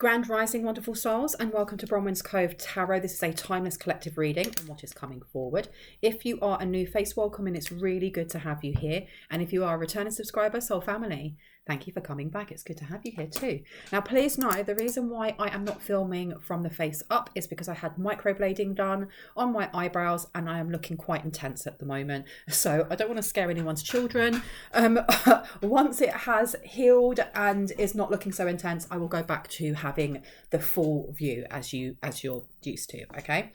Grand Rising, wonderful souls, and welcome to Bronwen's Cove Tarot. This is a timeless collective reading on what is coming forward. If you are a new face, welcome, and it's really good to have you here. And if you are a returning subscriber, soul family, thank you for coming back. It's good to have you here too. Now, please know the reason why I am not filming from the face up is because I had microblading done on my eyebrows and I am looking quite intense at the moment. So I don't want to scare anyone's children. Once it has healed and is not looking so intense, I will go back to having the full view as you're used to, okay?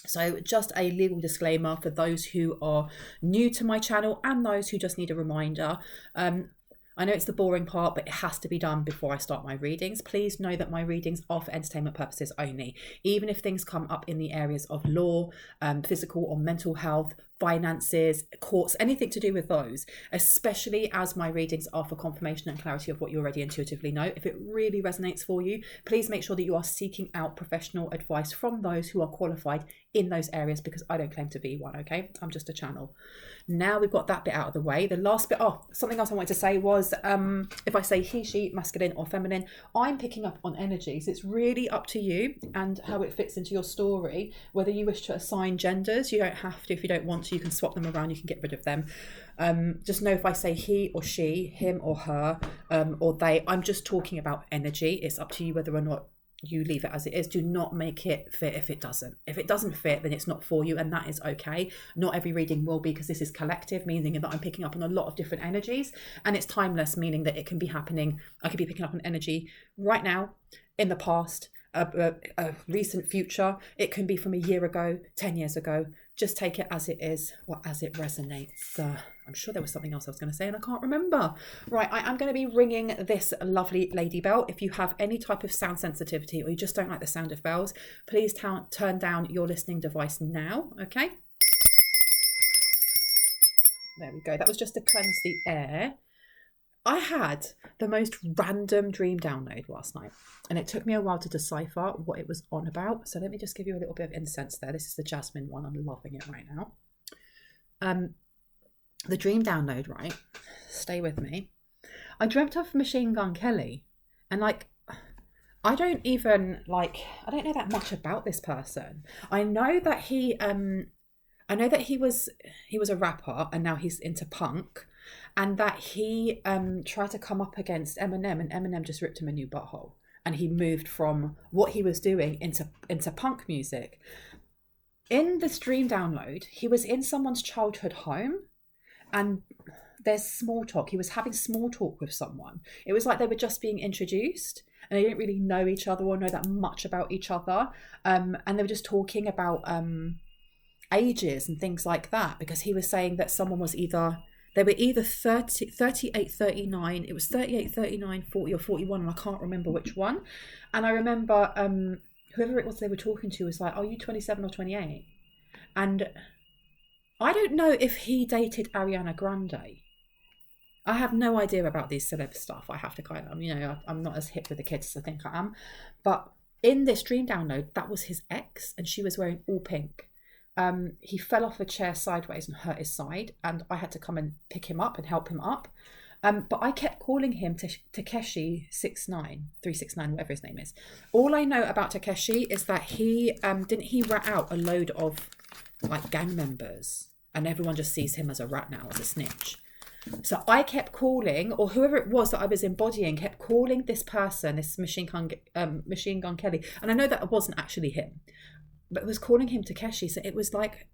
So just a legal disclaimer for those who are new to my channel and those who just need a reminder. I know it's the boring part, but it has to be done before I start my readings. Please know that my readings are for entertainment purposes only. Even if things come up in the areas of law, physical or mental health, finances, courts, anything to do with those, especially as my readings are for confirmation and clarity of what you already intuitively know. If it really resonates for you, please make sure that you are seeking out professional advice from those who are qualified in those areas, because I don't claim to be one, okay? I'm just a channel. Now we've got that bit out of the way. The last bit, something else I wanted to say was, if I say he, she, masculine or feminine, I'm picking up on energies. It's really up to you and how it fits into your story, whether you wish to assign genders. You don't have to if you don't want to. You can swap them around, you can get rid of them. Just know if I say he or she, him or her, or they, I'm just talking about energy. It's up to you whether or not you leave it as it is. Do not make it fit if it doesn't. If it doesn't fit, then it's not for you, and that is okay. Not every reading will be, because this is collective, meaning that I'm picking up on a lot of different energies, and it's timeless, meaning that it can be happening. I could be picking up on energy right now, in the past, a recent future. It can be from a year ago, 10 years ago. Just take it as it is or as it resonates. I'm sure there was something else I was going to say and I can't remember. Right, I am going to be ringing this lovely lady bell. If you have any type of sound sensitivity or you just don't like the sound of bells, please turn down your listening device now, okay? There we go. That was just to cleanse the air. I had the most random dream download last night, and it took me a while to decipher what it was on about. So let me just give you a little bit of incense there. This is the jasmine one. I'm loving it right now. The dream download, right? Stay with me. I dreamt of Machine Gun Kelly, and I don't know that much about this person. I know that he was a rapper and now he's into punk. And that he tried to come up against Eminem, and Eminem just ripped him a new butthole. And he moved from what he was doing into punk music. In the stream download, he was in someone's childhood home, and there's small talk. He was having small talk with someone. It was like they were just being introduced, and they didn't really know each other or know that much about each other. And they were just talking about ages and things like that, because he was saying that someone was they were either 38, 39, it was 38, 39, 40 or 41, and I can't remember which one. And I remember whoever it was they were talking to was like, are you 27 or 28? And I don't know if he dated Ariana Grande. I have no idea about these celeb stuff. I have to kind of, I'm not as hip with the kids as I think I am. But in this dream download, that was his ex, and she was wearing all pink. He fell off a chair sideways and hurt his side, and I had to come and pick him up and help him up. But I kept calling him Takeshi 369, whatever his name is. All I know about Takeshi is that he didn't he rat out a load of gang members, and everyone just sees him as a rat now, as a snitch. So I kept calling, or whoever it was that I was embodying kept calling this person, this Machine Gun Kelly, and I know that it wasn't actually him. But it was calling him Takeshi, so it was like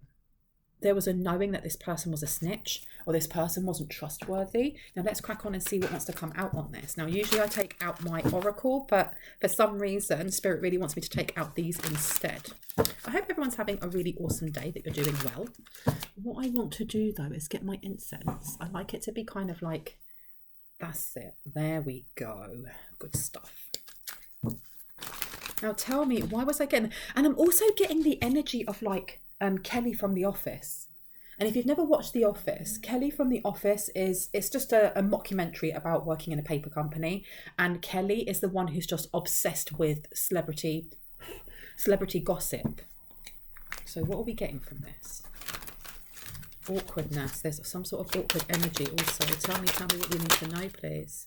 there was a knowing that this person was a snitch or this person wasn't trustworthy. Now let's crack on and see what wants to come out on this. Now usually I take out my oracle, but for some reason Spirit really wants me to take out these instead. I hope everyone's having a really awesome day, that you're doing well. What I want to do though is get my incense. I like it to be kind of like, that's it. There we go. Good stuff. Now tell me, why was I getting... And I'm also getting the energy of Kelly from The Office. And if you've never watched The Office, Kelly from The Office it's just a mockumentary about working in a paper company. And Kelly is the one who's just obsessed with celebrity gossip. So what are we getting from this? Awkwardness. There's some sort of awkward energy also. Tell me what you need to know, please.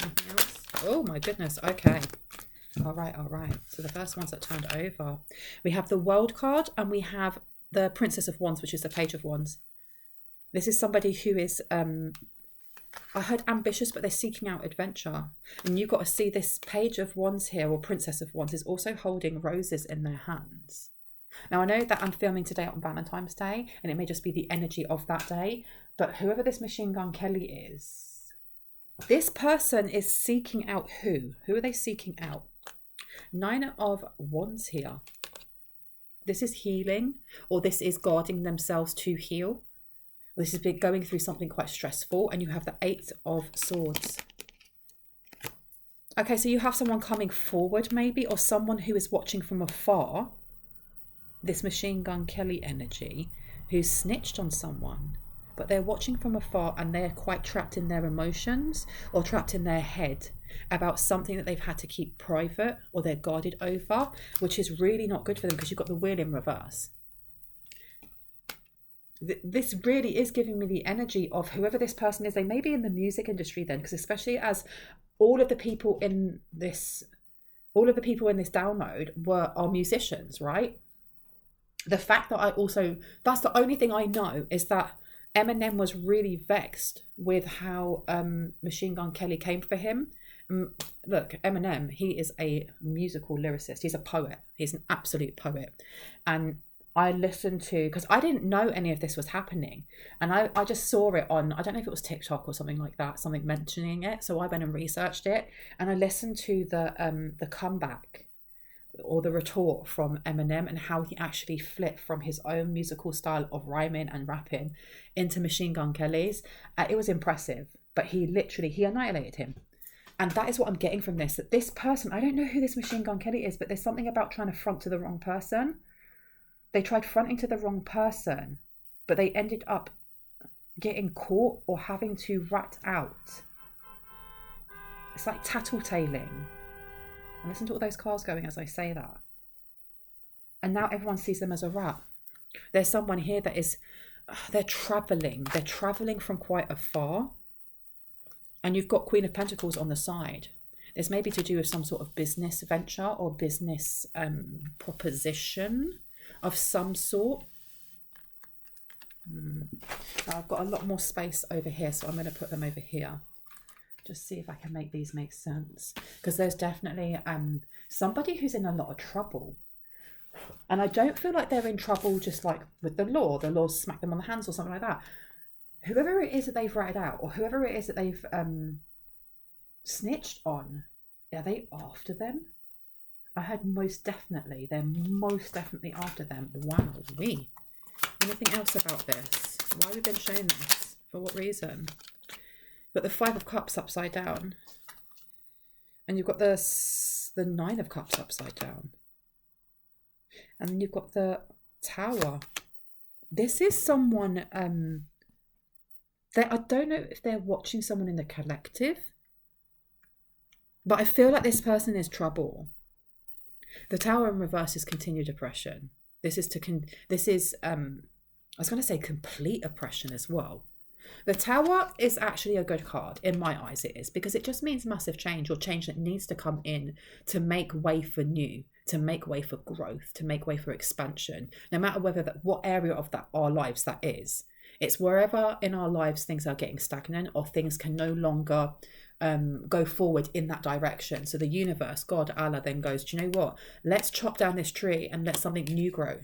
Anything else? Oh my goodness. Okay. All right. So the first ones that turned over, we have the World card and we have the Princess of Wands, which is the Page of Wands. This is somebody who is, I heard ambitious, but they're seeking out adventure. And you've got to see this Page of Wands here, or Princess of Wands, is also holding roses in their hands. Now, I know that I'm filming today on Valentine's Day, and it may just be the energy of that day, but whoever this Machine Gun Kelly is, this person is seeking out who? Who are they seeking out? 9 of Wands here. This is healing, or this is guarding themselves to heal. This has been going through something quite stressful, and you have the 8 of Swords. Okay, so you have someone coming forward maybe, or someone who is watching from afar, this Machine Gun Kelly energy, who's snitched on someone, but they're watching from afar and they're quite trapped in their emotions or trapped in their head about something that they've had to keep private or they're guarded over, which is really not good for them because you've got the Wheel in reverse. This really is giving me the energy of whoever this person is. They may be in the music industry then, because especially as all of the people in this download are musicians, right? The fact that that's the only thing I know, is that Eminem was really vexed with how Machine Gun Kelly came for him. Look, Eminem, he is a musical lyricist. He's a poet. He's an absolute poet. And I listened to, because I didn't know any of this was happening. And I just saw it on, I don't know if it was TikTok or something like that, something mentioning it. So I went and researched it. And I listened to the comeback or the retort from Eminem and how he actually flipped from his own musical style of rhyming and rapping into Machine Gun Kelly's. It was impressive, but he annihilated him. And that is what I'm getting from this, that this person, I don't know who this Machine Gun Kelly is, but there's something about trying to front to the wrong person. They tried fronting to the wrong person, but they ended up getting caught or having to rat out. It's like tattletaling. And listen to all those cars going as I say that. And now everyone sees them as a rat. There's someone here that is, they're traveling from quite afar. And you've got Queen of Pentacles on the side. This may be to do with some sort of business venture or business proposition of some sort. I've got a lot more space over here, so I'm going to put them over here. Just see if I can make these make sense. Because there's definitely somebody who's in a lot of trouble. And I don't feel like they're in trouble just like with the law. The law smack them on the hands or something like that. Whoever it is that they've ratted out, or whoever it is that they've snitched on, are they after them? I heard most definitely. They're most definitely after them. Wow, we. Anything else about this? Why have we been shown this? For what reason? You've got the 5 of Cups upside down. And you've got the 9 of Cups upside down. And then you've got the Tower. This is someone... I don't know if they're watching someone in the collective. But I feel like this person is trouble. The Tower in reverse is continued oppression. This is I was going to say complete oppression as well. The Tower is actually a good card. In my eyes it is, because it just means massive change, or change that needs to come in to make way for new, to make way for growth, to make way for expansion, no matter what area of our lives that is. It's wherever in our lives things are getting stagnant or things can no longer go forward in that direction. So the universe, God, Allah, then goes, do you know what? Let's chop down this tree and let something new grow.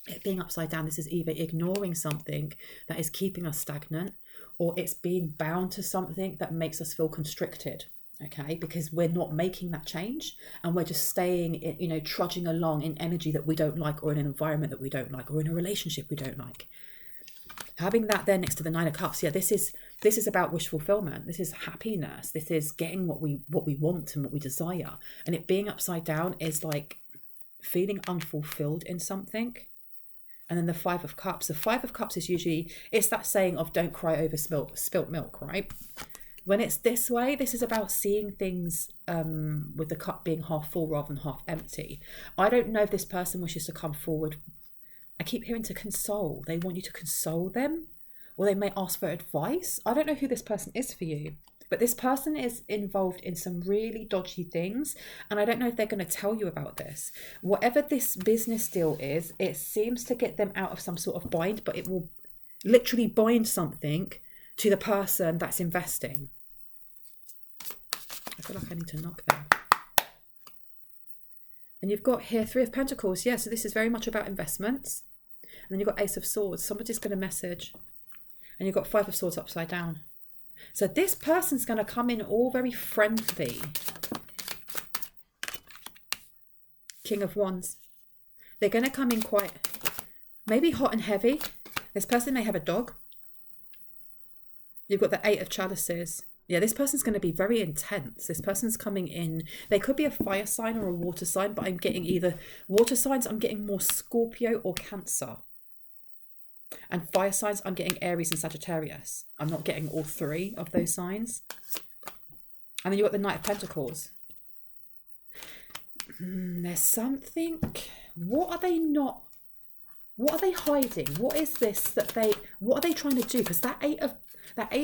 It being upside down, this is either ignoring something that is keeping us stagnant, or it's being bound to something that makes us feel constricted. Okay, because we're not making that change and we're just staying in, trudging along in energy that we don't like, or in an environment that we don't like, or in a relationship we don't like. Having that there next to the 9 of Cups, yeah, this is about wish fulfillment. This is happiness. This is getting what we want and what we desire. And it being upside down is like feeling unfulfilled in something. And then the 5 of Cups. The 5 of Cups is usually, it's that saying of don't cry over spilt milk, right? When it's this way, this is about seeing things with the cup being half full rather than half empty. I don't know if this person wishes to come forward. I keep hearing to console. They want you to console them, or they may ask for advice. I don't know who this person is for you. But this person is involved in some really dodgy things, and I don't know if they're going to tell you about this. Whatever this business deal is, it seems to get them out of some sort of bind, but it will literally bind something to the person that's investing. I feel like I need to knock there. And you've got here 3 of Pentacles. Yeah, so this is very much about investments. And then you've got Ace of Swords. Somebody's going to message. And you've got 5 of Swords upside down. So this person's going to come in all very friendly. King of Wands. They're going to come in quite, maybe hot and heavy. This person may have a dog. You've got the 8 of Chalices. Yeah, this person's going to be very intense. This person's coming in. They could be a fire sign or a water sign, but I'm getting either water signs, I'm getting more Scorpio or Cancer. And fire signs, I'm getting Aries and Sagittarius. I'm not getting all 3 of those signs. And then you've got the Knight of Pentacles. There's something. What are they hiding? What is this what are they trying to do? Because that 8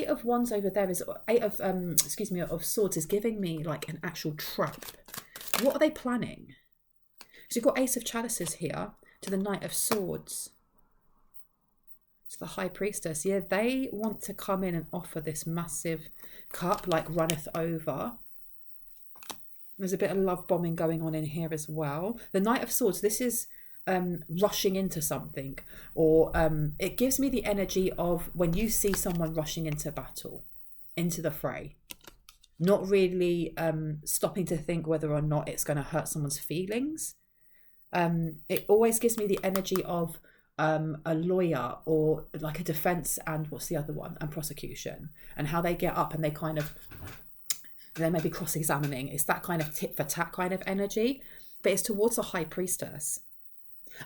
of Wands over there is 8 of of Swords is giving me like an actual trap. What are they planning? So you've got Ace of Chalices here to the Knight of Swords. To the High Priestess. Yeah, they want to come in and offer this massive cup like runneth over. There's a bit of love bombing going on in here as well. The Knight of Swords, this is rushing into something, or it gives me the energy of when you see someone rushing into battle, into the fray, not really stopping to think whether or not it's going to hurt someone's feelings. It always gives me the energy of a lawyer or like a defense and what's the other one, and prosecution, and how they get up and they kind of, they may be cross-examining. It's that kind of tit for tat kind of energy, but it's towards a High Priestess.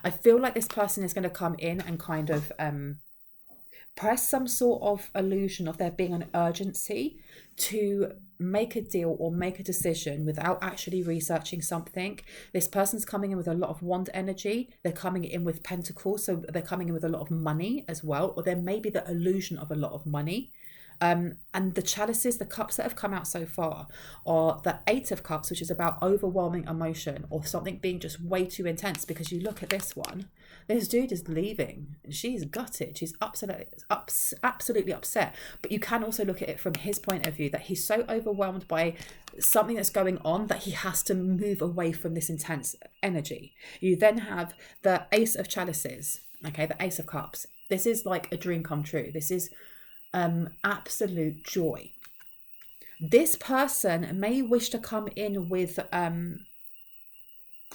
I feel like this person is going to come in and kind of press some sort of illusion of there being an urgency to make a deal or make a decision without actually researching something. This person's coming in with a lot of wand energy. They're coming in with pentacles, so they're coming in with a lot of money as well, or there may be the illusion of a lot of money. And the chalices, the cups that have come out so far are the 8 of Cups, which is about overwhelming emotion or something being just way too intense. Because you look at this one, this dude is leaving. She's gutted. She's absolutely upset. But you can also look at it from his point of view, that he's so overwhelmed by something that's going on that he has to move away from this intense energy. You then have the Ace of Chalices, okay, the Ace of Cups. This is like a dream come true. This is absolute joy. This person may wish to come in with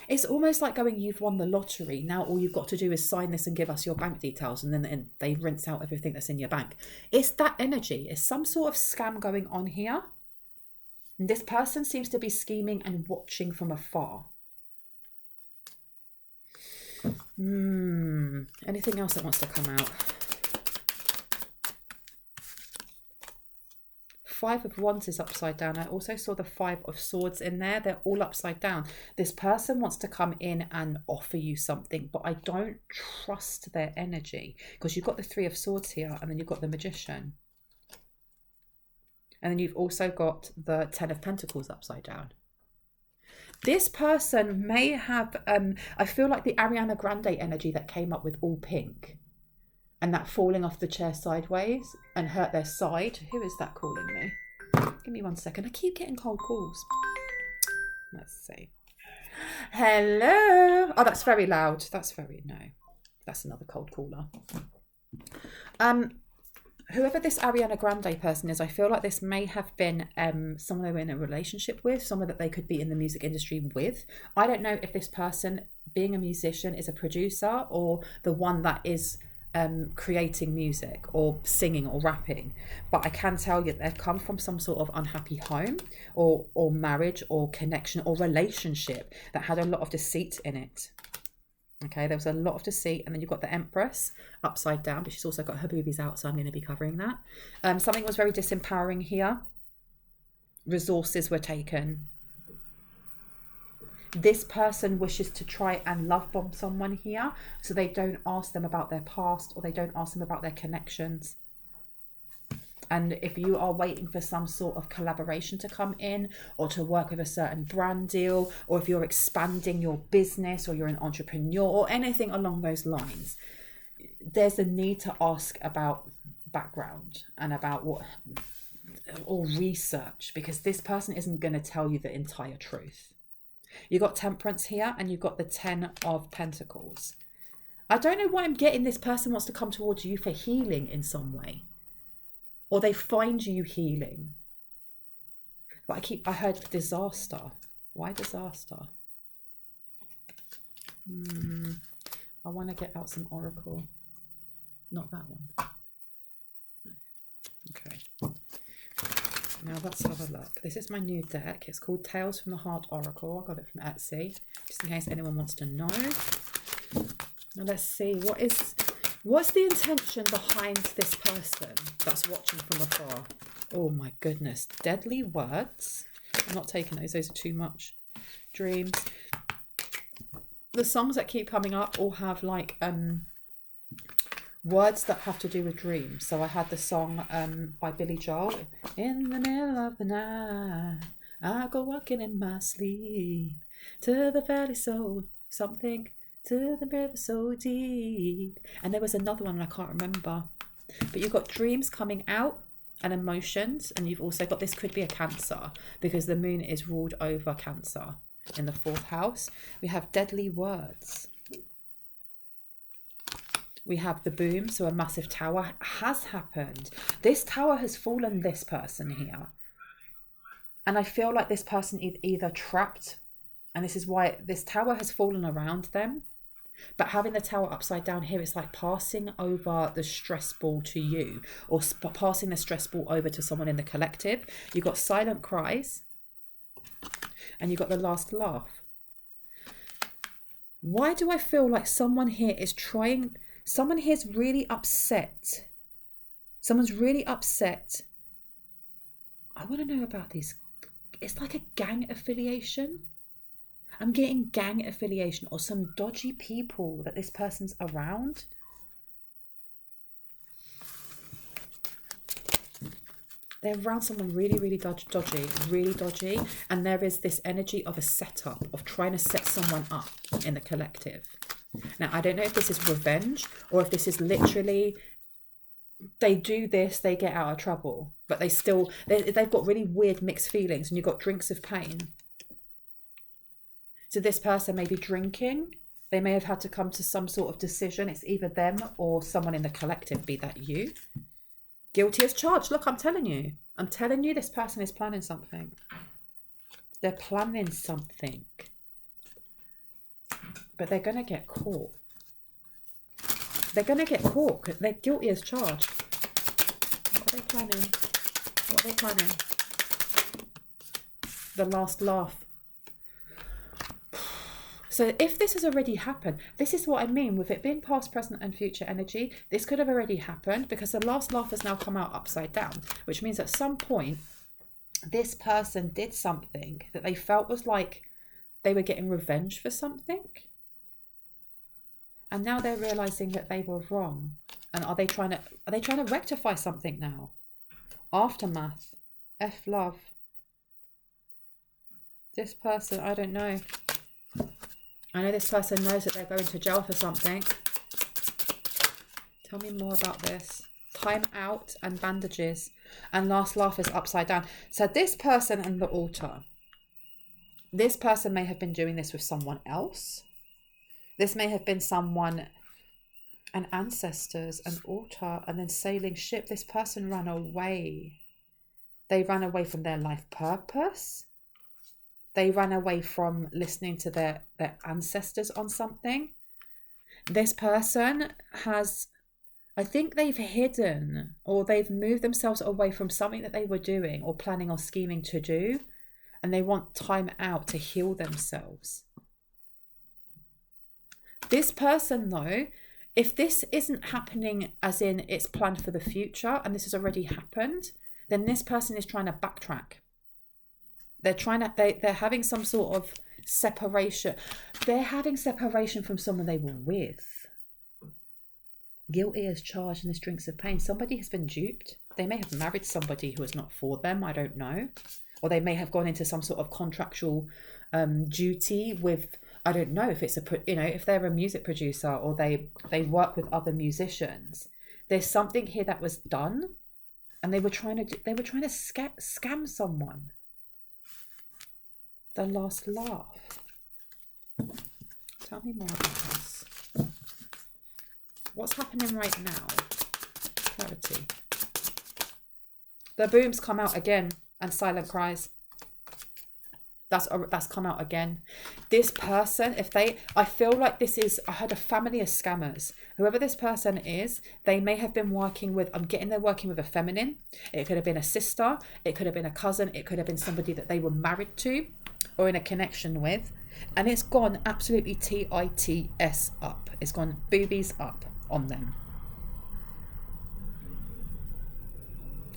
it's almost like going, you've won the lottery, now all you've got to do is sign this and give us your bank details, and then they rinse out everything that's in your bank. It's that energy. It's some sort of scam going on here, and this person seems to be scheming and watching from afar. Anything else that wants to come out? 5 of Wands is upside down. I also saw the 5 of Swords in there. They're all upside down. This person wants to come in and offer you something, but I don't trust their energy, because you've got the 3 of Swords here, and then you've got the Magician. And then you've also got the 10 of Pentacles upside down. This person may have, I feel like the Ariana Grande energy that came up with all pink. And that falling off the chair sideways and hurt their side. Who is that calling me? Give me 1 second. I keep getting cold calls. Let's see. Hello. Oh, that's very loud. That's another cold caller. Whoever this Ariana Grande person is, I feel like this may have been someone they were in a relationship with, someone that they could be in the music industry with. I don't know if this person, being a musician, is a producer or the one that is creating music or singing or rapping, but I can tell you they've come from some sort of unhappy home or marriage or connection or relationship that had a lot of deceit in it. Okay, there was a lot of deceit. And then you've got the Empress upside down, but she's also got her boobies out, so I'm going to be covering that. Something was very disempowering here. Resources were taken. This person wishes to try and love bomb someone here, so they don't ask them about their past or they don't ask them about their connections. And if you are waiting for some sort of collaboration to come in, or to work with a certain brand deal, or if you're expanding your business, or you're an entrepreneur, or anything along those lines, there's a need to ask about background and about what, or research, because this person isn't going to tell you the entire truth. You've got Temperance here, and you've got the 10 of Pentacles. I don't know why I'm getting this person wants to come towards you for healing in some way. Or they find you healing. But I heard disaster. Why disaster? I want to get out some oracle. Not that one. Okay. Now let's have a look. This is my new deck. It's called Tales from the Heart Oracle. I got it from Etsy, just in case anyone wants to know. Now let's see, what's the intention behind this person that's watching from afar? Oh my goodness. Deadly words. I'm not taking those. Those are too much. Dreams. The songs that keep coming up all have like words that have to do with dreams. So I had the song by Billy Joel. In the middle of the night, I go walking in my sleep to the valley so something. To the river so deep. And there was another one and I can't remember. But you've got dreams coming out and emotions. And you've also got, this could be a Cancer, because the moon is ruled over Cancer in the 4th house. We have deadly words. We have the boom, so a massive tower has happened. This tower has fallen this person here. And I feel like this person is either trapped, and this is why this tower has fallen around them. But having the tower upside down here, it's like passing over the stress ball to you, or passing the stress ball over to someone in the collective. You've got silent cries, and you've got the last laugh. Why do I feel like someone here is really upset? Someone's really upset. I want to know about these. It's like a gang affiliation. I'm getting gang affiliation or some dodgy people that this person's around. They're around someone really, really dodgy. And there is this energy of a setup, of trying to set someone up in the collective. Now, I don't know if this is revenge or if this is literally, they do this, they get out of trouble. But they've got really weird mixed feelings, and you've got drinks of pain. So this person may be drinking. They may have had to come to some sort of decision. It's either them or someone in the collective, be that you. Guilty as charged. Look, I'm telling you. This person is planning something. They're planning something. But they're going to get caught. They're guilty as charged. What are they planning? The last laugh. So if this has already happened, this is what I mean with it being past, present and future energy. This could have already happened because the last laugh has now come out upside down, which means at some point this person did something that they felt was like they were getting revenge for something. And now they're realizing that they were wrong. And are they trying to rectify something now? Aftermath. F love. This person, I don't know. I know this person knows that they're going to jail for something. Tell me more about this. Time out and bandages. And last laugh is upside down. So this person and the altar. This person may have been doing this with someone else. This may have been someone, an ancestors, an altar, and then sailing ship. This person ran away. They ran away from their life purpose. They ran away from listening to their ancestors on something. This person has, I think they've hidden or they've moved themselves away from something that they were doing or planning or scheming to do. And they want time out to heal themselves. This person though, if this isn't happening as in it's planned for the future and this has already happened, then this person is trying to backtrack. They're having some sort of separation. They're having separation from someone they were with. Guilty as charged in this drinks of pain. Somebody has been duped. They may have married somebody who was not for them. I don't know. Or they may have gone into some sort of contractual duty with, I don't know if it's if they're a music producer or they work with other musicians. There's something here that was done, and they were trying to scam someone. The last laugh. Tell me more about this. What's happening right now? Clarity. The booms come out again, and silent cries. That's come out again. This person, I feel like I had a family of scammers. Whoever this person is, they may have been working with, they're working with a feminine. It could have been a sister. It could have been a cousin. It could have been somebody that they were married to or in a connection with. And it's gone absolutely tits up. It's gone boobies up on them.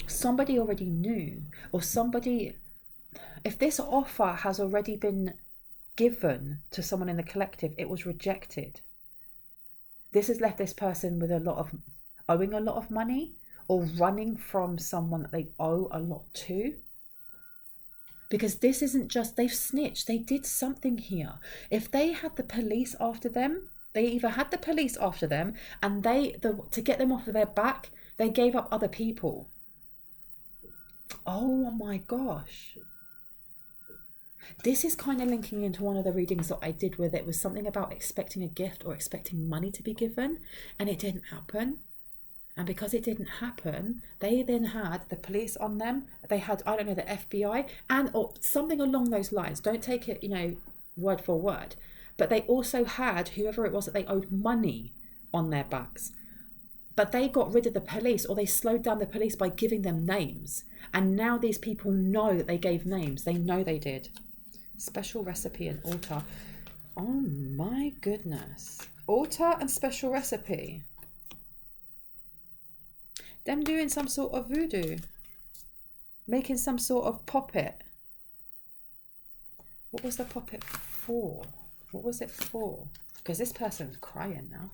Somebody already knew, or if this offer has already been given to someone in the collective, it was rejected. This has left this person with owing a lot of money, or running from someone that they owe a lot to. Because this isn't just, they've snitched, they did something here. If they had the police after them, they either had the police after them, and to get them off of their back, they gave up other people. Oh my gosh. This is kind of linking into one of the readings that I did, where it was something about expecting a gift or expecting money to be given, and it didn't happen. And because it didn't happen, they then had the police on them. They had, I don't know, the FBI or something along those lines. Don't take it, word for word. But they also had whoever it was that they owed money on their backs. But they got rid of the police, or they slowed down the police by giving them names. And now these people know that they gave names. They know they did. Special recipe and altar. Oh my goodness. Altar and special recipe. Them doing some sort of voodoo. Making some sort of puppet. What was the puppet for? What was it for? Because this person's crying now.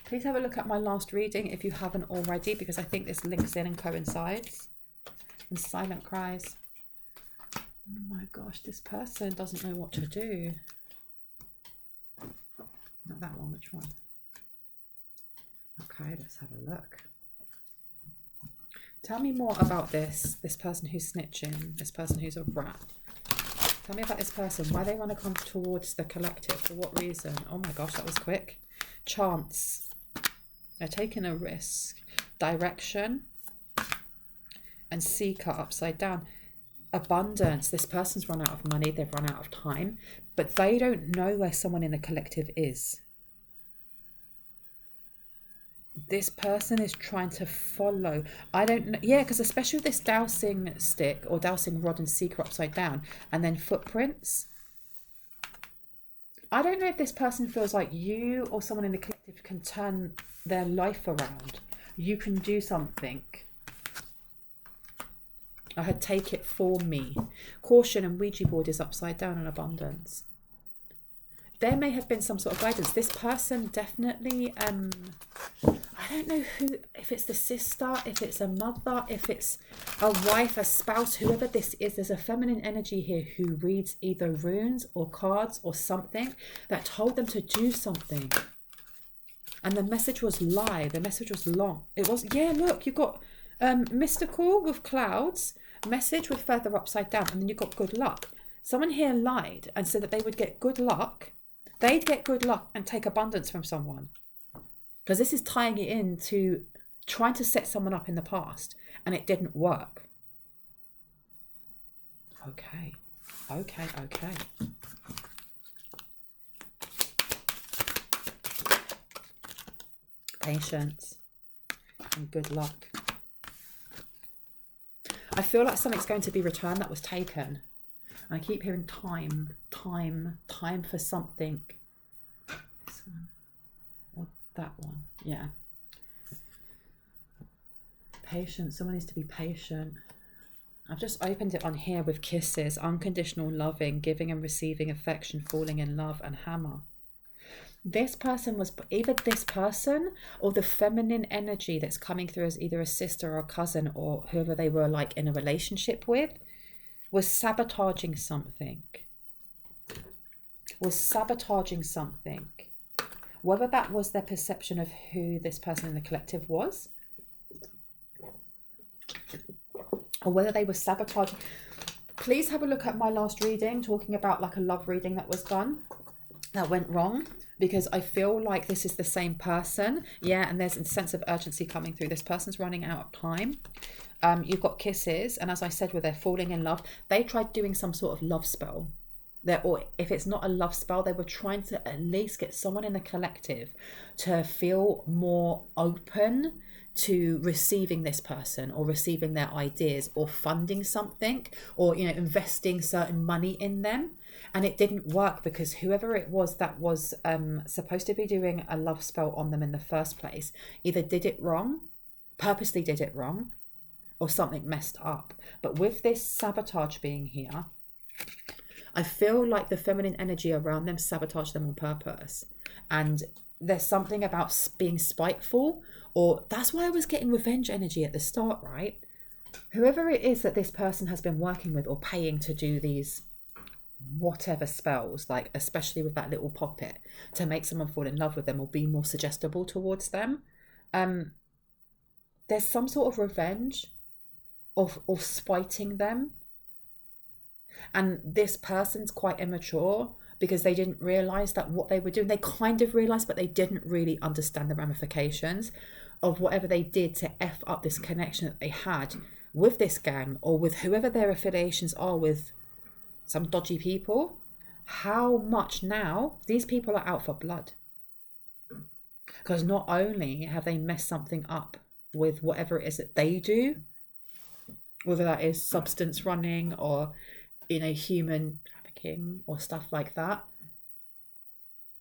Please have a look at my last reading if you haven't already, because I think this links in and coincides. And silent cries. Oh my gosh, this person doesn't know what to do. Not that one, which one? Okay, let's have a look. Tell me more about this person who's snitching, this person who's a rat. Tell me about this person, why they want to come towards the collective, for what reason? Oh my gosh, that was quick. Chance. They're taking a risk. Direction. And seeker upside down. Abundance. This person's run out of money, they've run out of time, but they don't know where someone in the collective is. This person is trying to follow. I don't know. Yeah, because especially with this dowsing stick or dowsing rod and seeker upside down, and then footprints. I don't know if this person feels like you or someone in the collective can turn their life around. You can do something. I had take it for me. Caution and Ouija board is upside down in abundance. There may have been some sort of guidance. This person definitely, I don't know if it's the sister, if it's a mother, if it's a wife, a spouse, whoever this is, there's a feminine energy here who reads either runes or cards or something that told them to do something. And the message was lie. The message was long. It was, yeah, look, you've got mystical with clouds, message with feather upside down, and then you've got good luck. Someone here lied and said that they would get good luck. They'd get good luck and take abundance from someone. Because this is tying it into trying to set someone up in the past, and it didn't work. Okay. Patience and good luck. I feel like something's going to be returned that was taken. And I keep hearing time for something. This one or that one. Yeah. Patience. Someone needs to be patient. I've just opened it on here with kisses, unconditional loving, giving and receiving affection, falling in love, and hammer. This person was either this person or the feminine energy that's coming through as either a sister or a cousin or whoever they were like in a relationship with was sabotaging something. Whether that was their perception of who this person in the collective was, or whether they were sabotaging. Please have a look at my last reading, talking about like a love reading that was done that went wrong, because I feel like this is the same person. Yeah, and there's a sense of urgency coming through. This person's running out of time. You've got kisses, and as I said, where they're falling in love, they tried doing some sort of love spell. Or if it's not a love spell, they were trying to at least get someone in the collective to feel more open to receiving this person or receiving their ideas or funding something or, you know, investing certain money in them. And it didn't work because whoever it was that was supposed to be doing a love spell on them in the first place either did it wrong, purposely did it wrong, or something messed up. But with this sabotage being here, I feel like the feminine energy around them sabotaged them on purpose. And there's something about being spiteful, or that's why I was getting revenge energy at the start, right? Whoever it is that this person has been working with or paying to do these whatever spells, like especially with that little poppet, to make someone fall in love with them or be more suggestible towards them. There's some sort of revenge of spiting them. And this person's quite immature because they didn't realise that what they were doing, they kind of realised, but they didn't really understand the ramifications of whatever they did to F up this connection that they had with this gang or with whoever their affiliations are with some dodgy people. How much now these people are out for blood. Because not only have they messed something up with whatever it is that they do, whether that is substance running or, you know, human trafficking or stuff like that.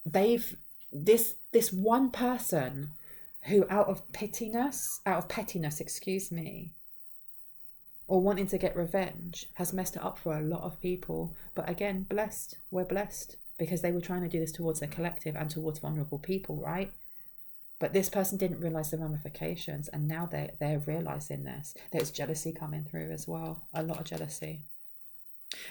This one person who out of pettiness, or wanting to get revenge, has messed it up for a lot of people. But again, we're blessed because they were trying to do this towards their collective and towards vulnerable people, right? But this person didn't realise the ramifications, and now they're realising this. There's jealousy coming through as well, a lot of jealousy.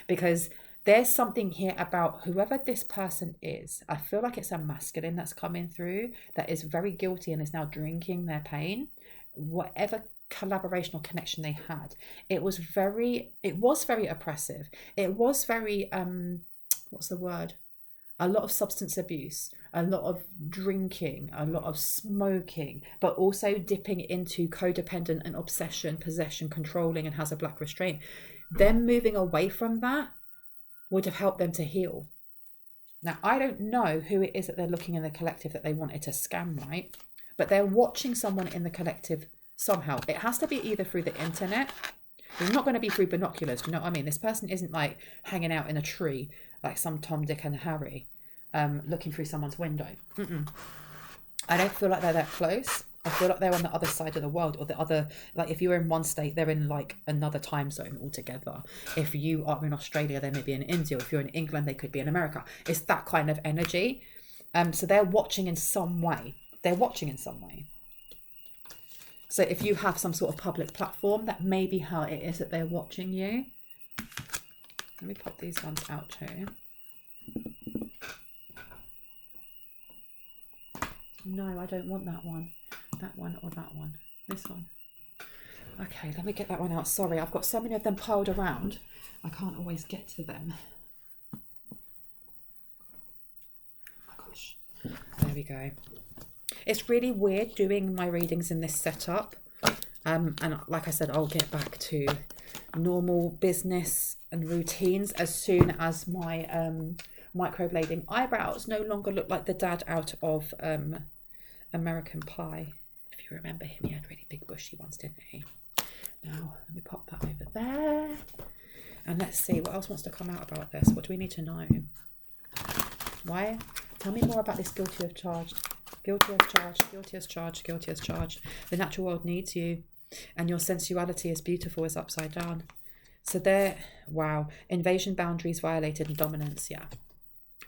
Because there's something here about whoever this person is. I feel like it's a masculine that's coming through that is very guilty and is now drinking their pain. Whatever collaboration or connection they had, it was very oppressive. It was very what's the word? A lot of substance abuse, a lot of drinking, a lot of smoking, but also dipping into codependent and obsession, possession, controlling, and has a black restraint. Them moving away from that would have helped them to heal. Now, I don't know who it is that they're looking in the collective that they wanted to scam, right? But they're watching someone in the collective somehow. It has to be either through the internet. It's not going to be through binoculars. Do you know what I mean? This person isn't like hanging out in a tree like some Tom, Dick and Harry looking through someone's window. I don't feel like they're that close. I feel like they're on the other side of the world, or the other, like if you're in one state, they're in like another time zone altogether. If you are in Australia, they may be in India. If you're in England, they could be in America. It's that kind of energy. So they're watching in some way. So if you have some sort of public platform, that may be how it is that they're watching you. Let me pop these ones out too. No, I don't want that one. That one or that one. This one. Okay, let me get that one out. Sorry, I've got so many of them piled around. I can't always get to them. Oh my gosh. There we go. It's really weird doing my readings in this setup. And like I said, I'll get back to normal business and routines as soon as my microblading eyebrows no longer look like the dad out of American Pie. If you remember him, he had really big bushy ones, didn't he? Now, let me pop that over there. And let's see, what else wants to come out about this? What do we need to know? Why? Tell me more about this guilty as charged. Guilty as charged, guilty as charged, guilty as charged. The natural world needs you. And your sensuality is beautiful is upside down. So there, wow. Invasion, boundaries violated, and dominance, yeah.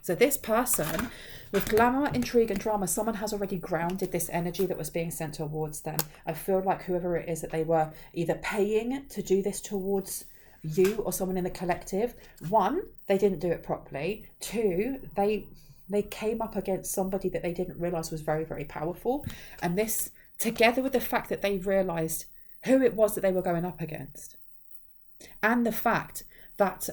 So this person with glamour, intrigue and drama, someone has already grounded this energy that was being sent towards them. I feel like whoever it is that they were either paying to do this towards you or someone in the collective, one, they didn't do it properly. Two, they came up against somebody that they didn't realise was very, very powerful. And this, together with the fact that they realised who it was that they were going up against, and the fact that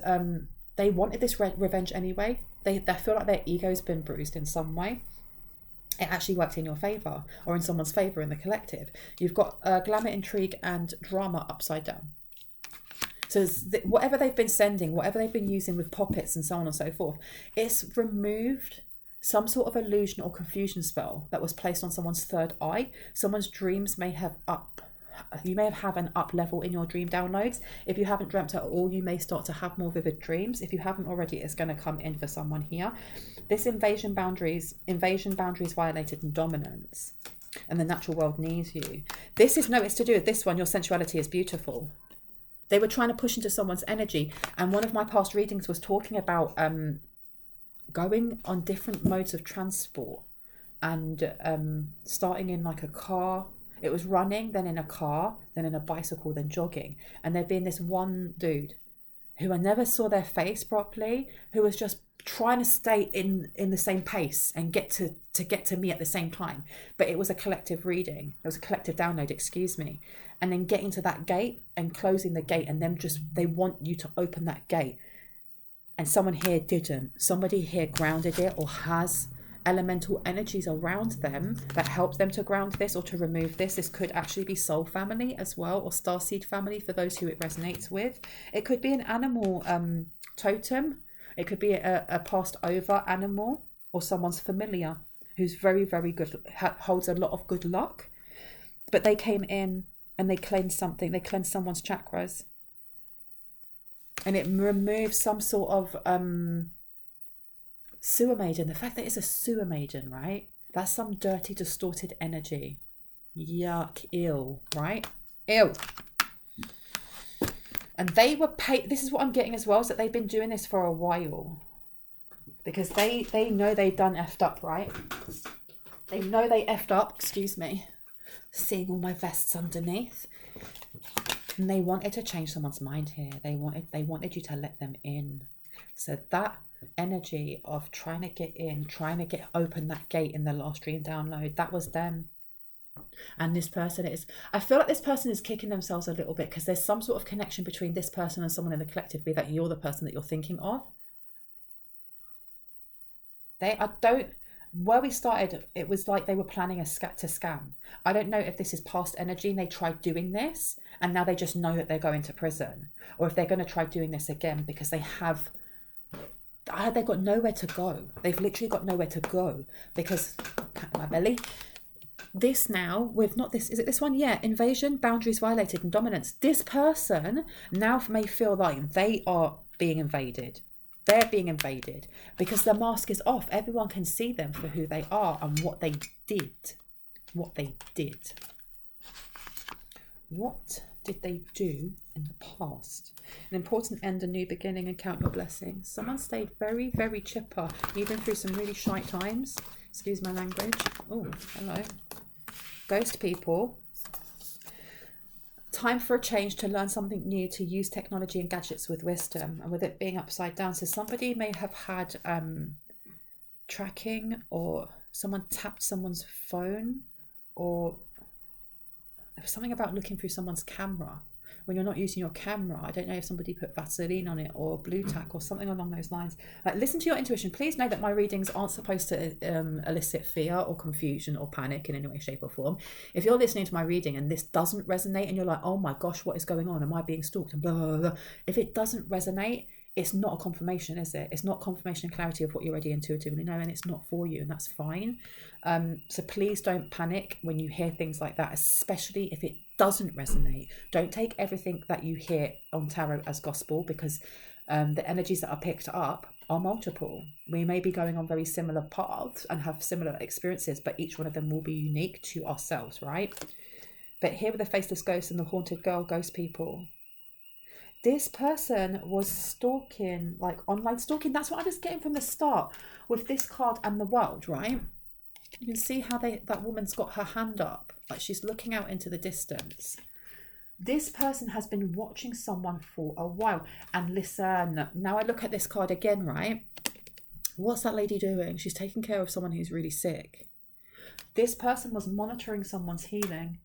they wanted this revenge anyway. They feel like their ego's been bruised in some way. It actually worked in your favour or in someone's favour in the collective. You've got glamour, intrigue and drama upside down. So whatever they've been sending, whatever they've been using with poppets and so on and so forth, it's removed some sort of illusion or confusion spell that was placed on someone's third eye. Someone's dreams may have you may have an up level in your dream downloads. If you haven't dreamt at all, you may start to have more vivid dreams. If you haven't already, it's going to come in for someone here. This invasion boundaries violated and dominance, and the natural world needs you. It's to do with this one. Your sensuality is beautiful. They were trying to push into someone's energy, and one of my past readings was talking about going on different modes of transport and starting in like a car. It was running, then in a car, then in a bicycle, then jogging. And there'd been this one dude who I never saw their face properly, who was just trying to stay in the same pace and get to me at the same time. But it was a collective reading. It was a collective download, excuse me. And then getting to that gate and closing the gate, and they want you to open that gate. And someone here didn't. Somebody here grounded it or has elemental energies around them that help them to ground this or to remove this. This could actually be soul family as well, or starseed family for those who it resonates with. It could be an animal totem. It could be a passed over animal or someone's familiar who's very, very good, holds a lot of good luck. But they came in and they cleansed something. They cleansed someone's chakras. And it removes some sort of sewer maiden. The fact that it's a sewer maiden, right? That's some dirty, distorted energy. Yuck, ill, right? Ill. And they were paid. This is what I'm getting as well, is that they've been doing this for a while. Because they know they've done effed up, right? They know they effed up, excuse me. Seeing all my vests underneath. And they wanted to change someone's mind here. They wanted you to let them in. So that energy of trying to get in, trying to get open that gate in the last dream download, that was them. And this person I feel like this person is kicking themselves a little bit because there's some sort of connection between this person and someone in the collective, be that you're the person that you're thinking of. Where we started, it was like they were planning to scam. I don't know if this is past energy and they tried doing this and now they just know that they're going to prison, or if they're going to try doing this again because they've got nowhere to go. They've literally got nowhere to go because, my belly, this now, with not this, is it this one? Yeah, invasion, boundaries violated and dominance. This person now may feel like they are being invaded. They're being invaded because the mask is off. Everyone can see them for who they are and what they did. What they did. What did they do in the past? An important end, a new beginning, and count your blessings. Someone stayed very, very chipper, even through some really shy times. Excuse my language. Oh, hello. Ghost people. Time for a change, to learn something new, to use technology and gadgets with wisdom, and with it being upside down. So somebody may have had tracking, or someone tapped someone's phone, or something about looking through someone's camera when you're not using your camera. I don't know if somebody put Vaseline on it or blue tack or something along those lines. Listen to your intuition. Please know that my readings aren't supposed to elicit fear or confusion or panic in any way, shape or form. If you're listening to my reading and this doesn't resonate and you're like, oh my gosh, what is going on? Am I being stalked? And blah, blah, blah. If it doesn't resonate, it's not a confirmation, is it? It's not confirmation and clarity of what you already intuitively know, and it's not for you, and that's fine. So please don't panic when you hear things like that, especially if it doesn't resonate. Don't take everything that you hear on tarot as gospel, because the energies that are picked up are multiple. We may be going on very similar paths and have similar experiences, but each one of them will be unique to ourselves, right? But here with the faceless ghost and the haunted girl, ghost people, This person was stalking, like online stalking. That's what I was getting from the start with this card and the world, right? You can see how that woman's got her hand up, like she's looking out into the distance. This person has been watching someone for a while. And listen, now I look at this card again, right? What's that lady doing? She's taking care of someone who's really sick. This person was monitoring someone's healing.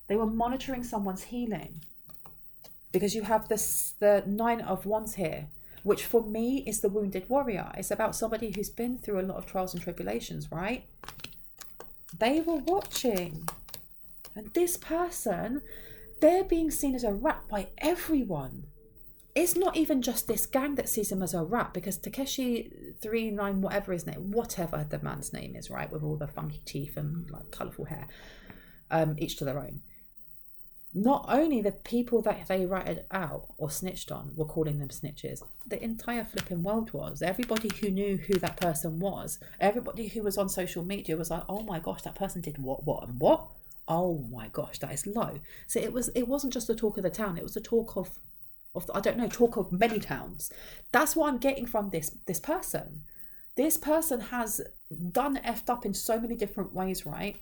They were monitoring someone's healing. Because you have the Nine of Wands here, which for me is the wounded warrior. It's about somebody who's been through a lot of trials and tribulations, right? They were watching. And this person, they're being seen as a rat by everyone. It's not even just this gang that sees him as a rat, because Takeshi 39, whatever the man's name is, right, with all the funky teeth and like colourful hair, each to their own. Not only the people that they ratted out or snitched on were calling them snitches, the entire flipping world was. Everybody who knew who that person was, everybody who was on social media was like, oh my gosh, that person did what, and what? Oh my gosh, that is low. So it wasn't just the talk of the town, it was the talk of talk of many towns. That's what I'm getting from this person. This person has done effed up in so many different ways, right?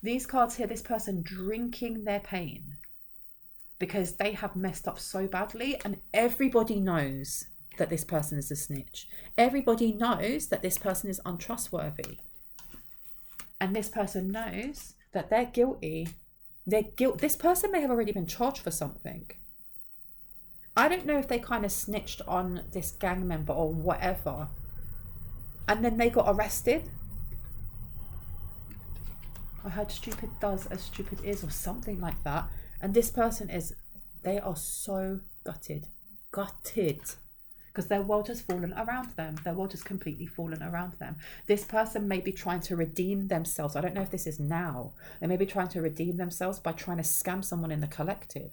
These cards here, this person drinking their pain because they have messed up so badly, and everybody knows that this person is a snitch. Everybody knows that this person is untrustworthy. And this person knows that they're guilty. This person may have already been charged for something. I don't know if they kind of snitched on this gang member or whatever, and then they got arrested. I heard stupid does as stupid is, or something like that. And this person they are so gutted. Because their world has fallen around them. Their world has completely fallen around them. This person may be trying to redeem themselves. I don't know if this is now. They may be trying to redeem themselves by trying to scam someone in the collective.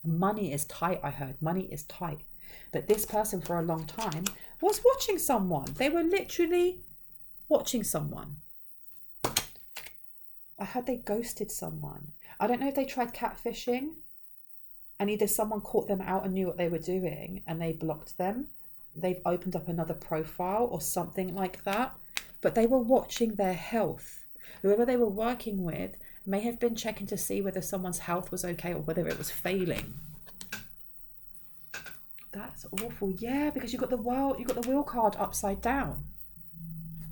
Money is tight, I heard. Money is tight. But this person for a long time was watching someone. They were literally watching someone. I heard they ghosted someone. I don't know if they tried catfishing and either someone caught them out and knew what they were doing and they blocked them. They've opened up another profile or something like that. But they were watching their health. Whoever they were working with may have been checking to see whether someone's health was okay or whether it was failing. That's awful. Yeah, because you've got the wheel card upside down.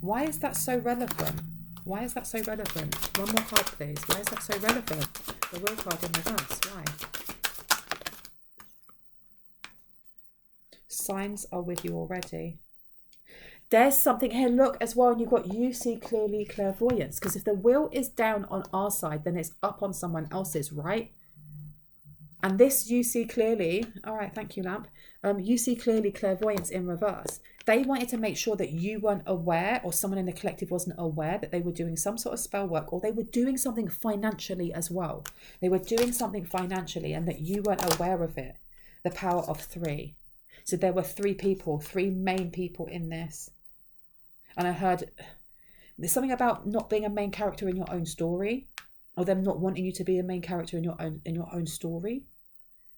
Why is that so relevant? Why is that so relevant? One more card, please. Why is that so relevant? The wheel card in reverse. Why? Signs are with you already. There's something here, look, as well, and you've got you see clearly clairvoyance. Because if the wheel is down on our side, then it's up on someone else's, right? And this you see clearly, all right, thank you, Lamp. You see clearly clairvoyance in reverse. They wanted to make sure that you weren't aware, or someone in the collective wasn't aware, that they were doing some sort of spell work, or they were doing something financially as well. They were doing something financially and that you weren't aware of it. The power of 3. So there were 3 people, 3 main people in this. And I heard there's something about not being a main character in your own story, or them not wanting you to be a main character in your own story.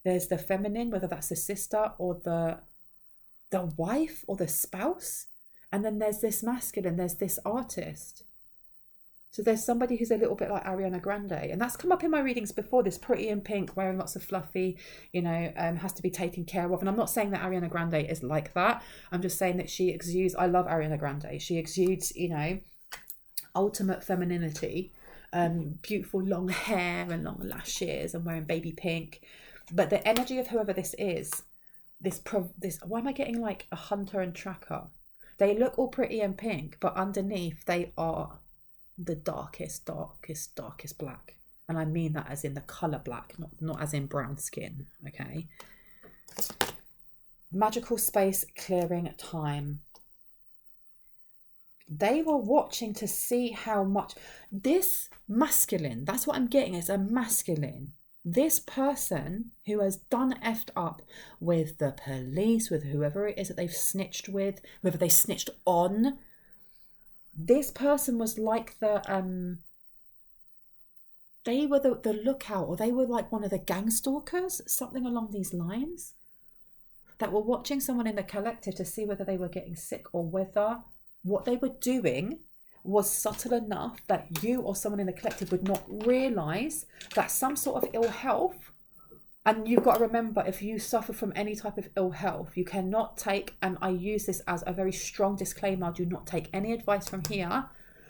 There's the feminine, whether that's the sister or the wife or the spouse. And then there's this masculine, there's this artist. So there's somebody who's a little bit like Ariana Grande. And that's come up in my readings before, this pretty in pink, wearing lots of fluffy, has to be taken care of. And I'm not saying that Ariana Grande is like that. I'm just saying that she exudes, I love Ariana Grande. She exudes, ultimate femininity, beautiful long hair and long lashes and wearing baby pink. But the energy of whoever this is, this why am I getting like a hunter and tracker? They look all pretty and pink, but underneath they are the darkest black. And I mean that as in the colour black, not as in brown skin, okay? Magical space, clearing time. They were watching to see how much this masculine, that's what I'm getting, is a masculine. This person who has done effed up with the police, with whoever it is that they've snitched with, whoever they snitched on, this person was like the they were the lookout, or they were like one of the gang stalkers, something along these lines, that were watching someone in the collective to see whether they were getting sick, or whether what they were doing was subtle enough that you or someone in the collective would not realise that some sort of ill health. And you've got to remember, if you suffer from any type of ill health, you cannot take, and I use this as a very strong disclaimer, do not take any advice from here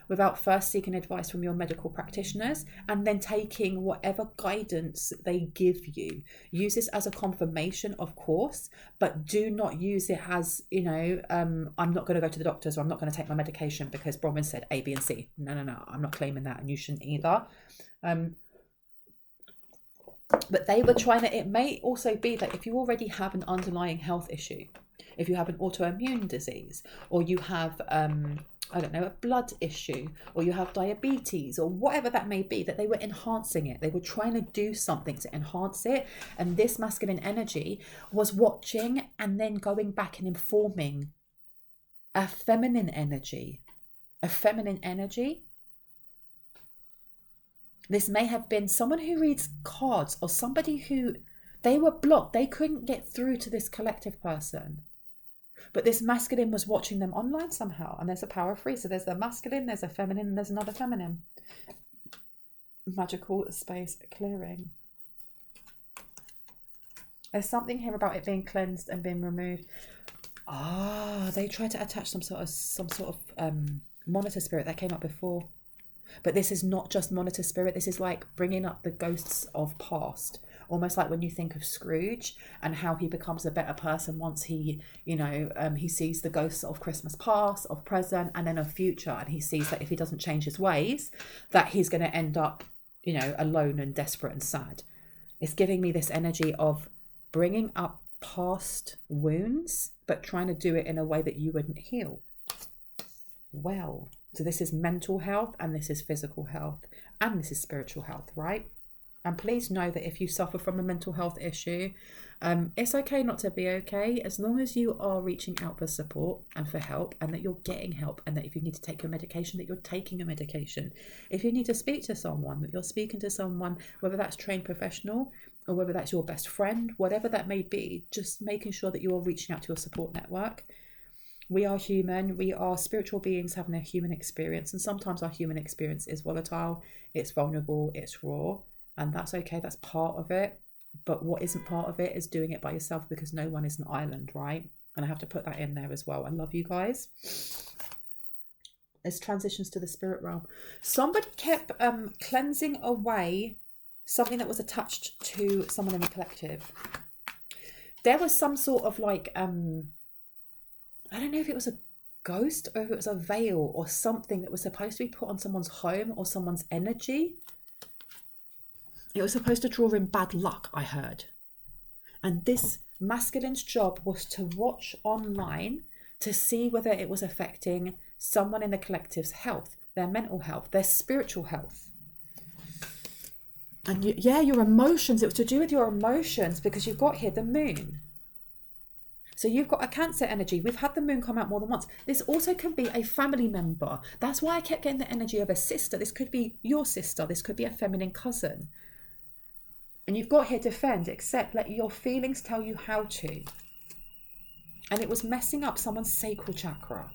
without first seeking advice from your medical practitioners, and then taking whatever guidance they give you. Use this as a confirmation, of course, but do not use it as, I'm not going to go to the doctors, or I'm not going to take my medication because Bronwen said A, B, and C. No, I'm not claiming that, and you shouldn't either. But they were trying to, it may also be that if you already have an underlying health issue, if you have an autoimmune disease, or you have, a blood issue, or you have diabetes, or whatever that may be, that they were enhancing it. They were trying to do something to enhance it. And this masculine energy was watching and then going back and informing a feminine energy. This may have been someone who reads cards, or somebody who, they were blocked. They couldn't get through to this collective person. But this masculine was watching them online somehow. And there's a power of 3. So there's the masculine, there's a feminine, and there's another feminine. Magical space clearing. There's something here about it being cleansed and being removed. They tried to attach some sort of monitor spirit that came up before. But this is not just monitor spirit. This is like bringing up the ghosts of past. Almost like when you think of Scrooge and how he becomes a better person once he, he sees the ghosts of Christmas past, of present, and then of future. And he sees that if he doesn't change his ways, that he's going to end up, alone and desperate and sad. It's giving me this energy of bringing up past wounds, but trying to do it in a way that you wouldn't heal. Well, so this is mental health, and this is physical health, and this is spiritual health, right? And please know that if you suffer from a mental health issue, it's okay not to be okay, as long as you are reaching out for support and for help, and that you're getting help, and that if you need to take your medication, that you're taking your medication. If you need to speak to someone, that you're speaking to someone, whether that's trained professional or whether that's your best friend, whatever that may be, just making sure that you are reaching out to your support network. We are human. We are spiritual beings having a human experience. And sometimes our human experience is volatile, it's vulnerable, it's raw. And that's okay. That's part of it. But what isn't part of it is doing it by yourself, because no one is an island, right? And I have to put that in there as well. I love you guys. There's transitions to the spirit realm. Somebody kept cleansing away something that was attached to someone in the collective. There was some sort of like... I don't know if it was a ghost or if it was a veil or something that was supposed to be put on someone's home or someone's energy. It was supposed to draw in bad luck, I heard. And this masculine's job was to watch online to see whether it was affecting someone in the collective's health, their mental health, their spiritual health. And your emotions. It was to do with your emotions, because you've got here the moon. So you've got a Cancer energy. We've had the moon come out more than once. This also can be a family member. That's why I kept getting the energy of a sister. This could be your sister. This could be a feminine cousin. And you've got here defend, accept, let your feelings tell you how to. And it was messing up someone's sacral chakra,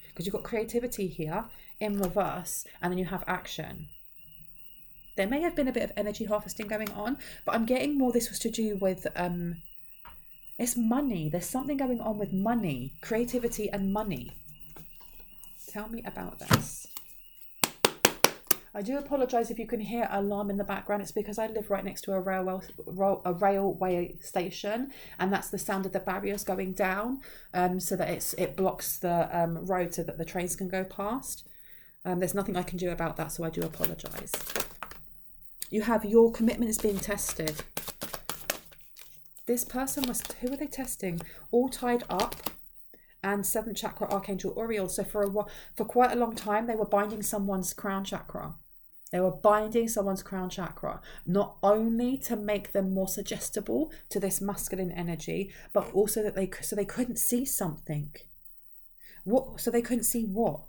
because you've got creativity here in reverse, and then you have action. There may have been a bit of energy harvesting going on, but I'm getting more this was to do with... it's money. There's something going on with money, creativity and money. Tell me about this. I do apologise if you can hear an alarm in the background. It's because I live right next to a railway station, and that's the sound of the barriers going down, so that it blocks the road so that the trains can go past. There's nothing I can do about that, so I do apologise. You have your commitment is being tested. This person was, who were they testing? All tied up, and 7th chakra Archangel Uriel. So for quite a long time, they were binding someone's crown chakra. They were binding someone's crown chakra, not only to make them more suggestible to this masculine energy, but also that they couldn't see something. What? So they couldn't see what?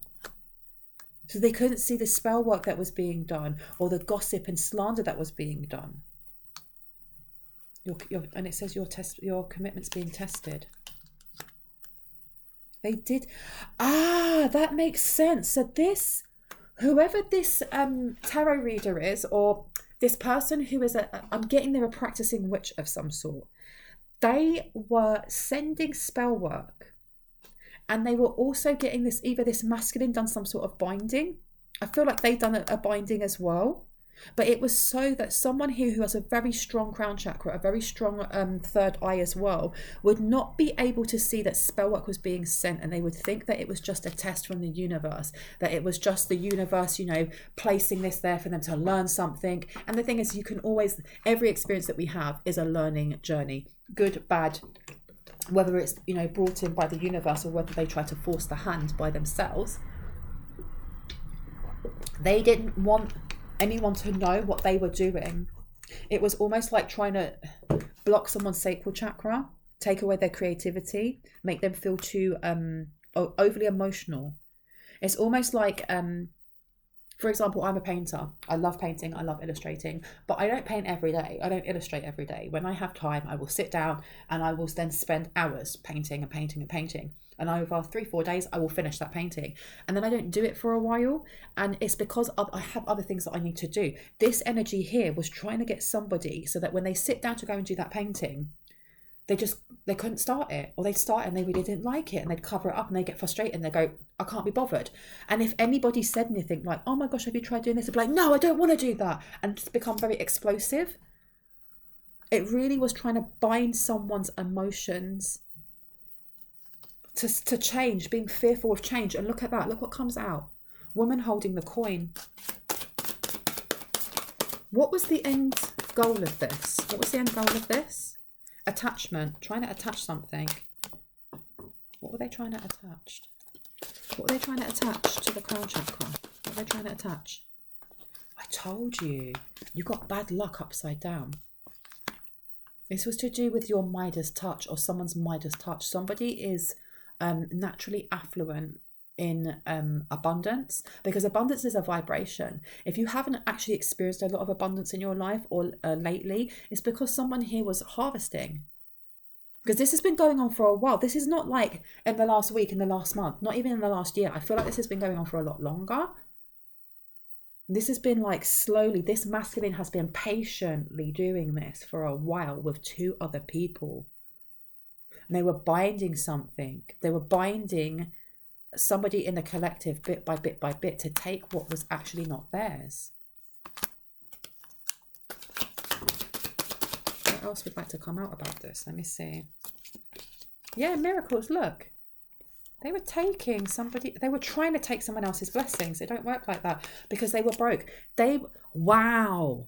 So they couldn't see the spell work that was being done or the gossip and slander that was being done. And it says your commitment's being tested. They did. That makes sense. So whoever this tarot reader is, or this person who is I'm getting they're a practicing witch of some sort. They were sending spell work, and they were also getting this masculine done some sort of binding. I feel like they've done a binding as well. But it was so that someone here who has a very strong crown chakra, a very strong third eye as well, would not be able to see that spell work was being sent, and they would think that it was just a test from the universe, that it was just the universe, placing this there for them to learn something. And the thing is, every experience that we have is a learning journey, good, bad, whether it's, brought in by the universe or whether they try to force the hand by themselves. They didn't want anyone to know what they were doing. It was almost like trying to block someone's sacral chakra, take away their creativity, make them feel too overly emotional. It's almost like, for example, I'm a painter. I love painting, I love illustrating, but I don't paint every day. I don't illustrate every day. When I have time, I will sit down and I will then spend hours painting and painting and painting. And over 3-4 days, I will finish that painting. And then I don't do it for a while. And it's because I have other things that I need to do. This energy here was trying to get somebody so that when they sit down to go and do that painting, they couldn't start it. Or they'd start it and they really didn't like it. And they'd cover it up and they get frustrated and they go, I can't be bothered. And if anybody said anything like, oh my gosh, have you tried doing this? They'd be like, no, I don't want to do that. And just become very explosive. It really was trying to bind someone's emotions to change, being fearful of change. And look at that. Look what comes out. Woman holding the coin. What was the end goal of this? What was the end goal of this? Attachment. Trying to attach something. What were they trying to attach? What were they trying to attach to the crown chakra? What were they trying to attach? I told you. You got bad luck upside down. This was to do with your Midas touch or someone's Midas touch. Somebody is naturally affluent in abundance, because abundance is a vibration. If you haven't actually experienced a lot of abundance in your life or lately, it's because someone here was harvesting. Because this has been going on for a while. This is not like in the last week, in the last month, not even in the last year. I feel like this has been going on for a lot longer. This has been like slowly, this masculine has been patiently doing this for a while with 2 other people. And they were binding something. They were binding somebody in the collective bit by bit by bit to take what was actually not theirs. What else would like to come out about this? Let me see. Yeah, miracles, look. They were taking somebody, they were trying to take someone else's blessings. It don't work like that because they were broke. Wow.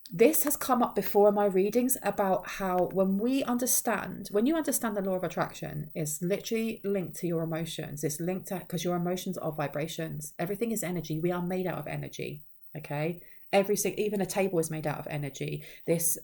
This has come up before in my readings about how when you understand the law of attraction, it's literally linked to your emotions. It's linked to, because your emotions are vibrations. Everything is energy. We are made out of energy. Okay. Even a table is made out of energy. This,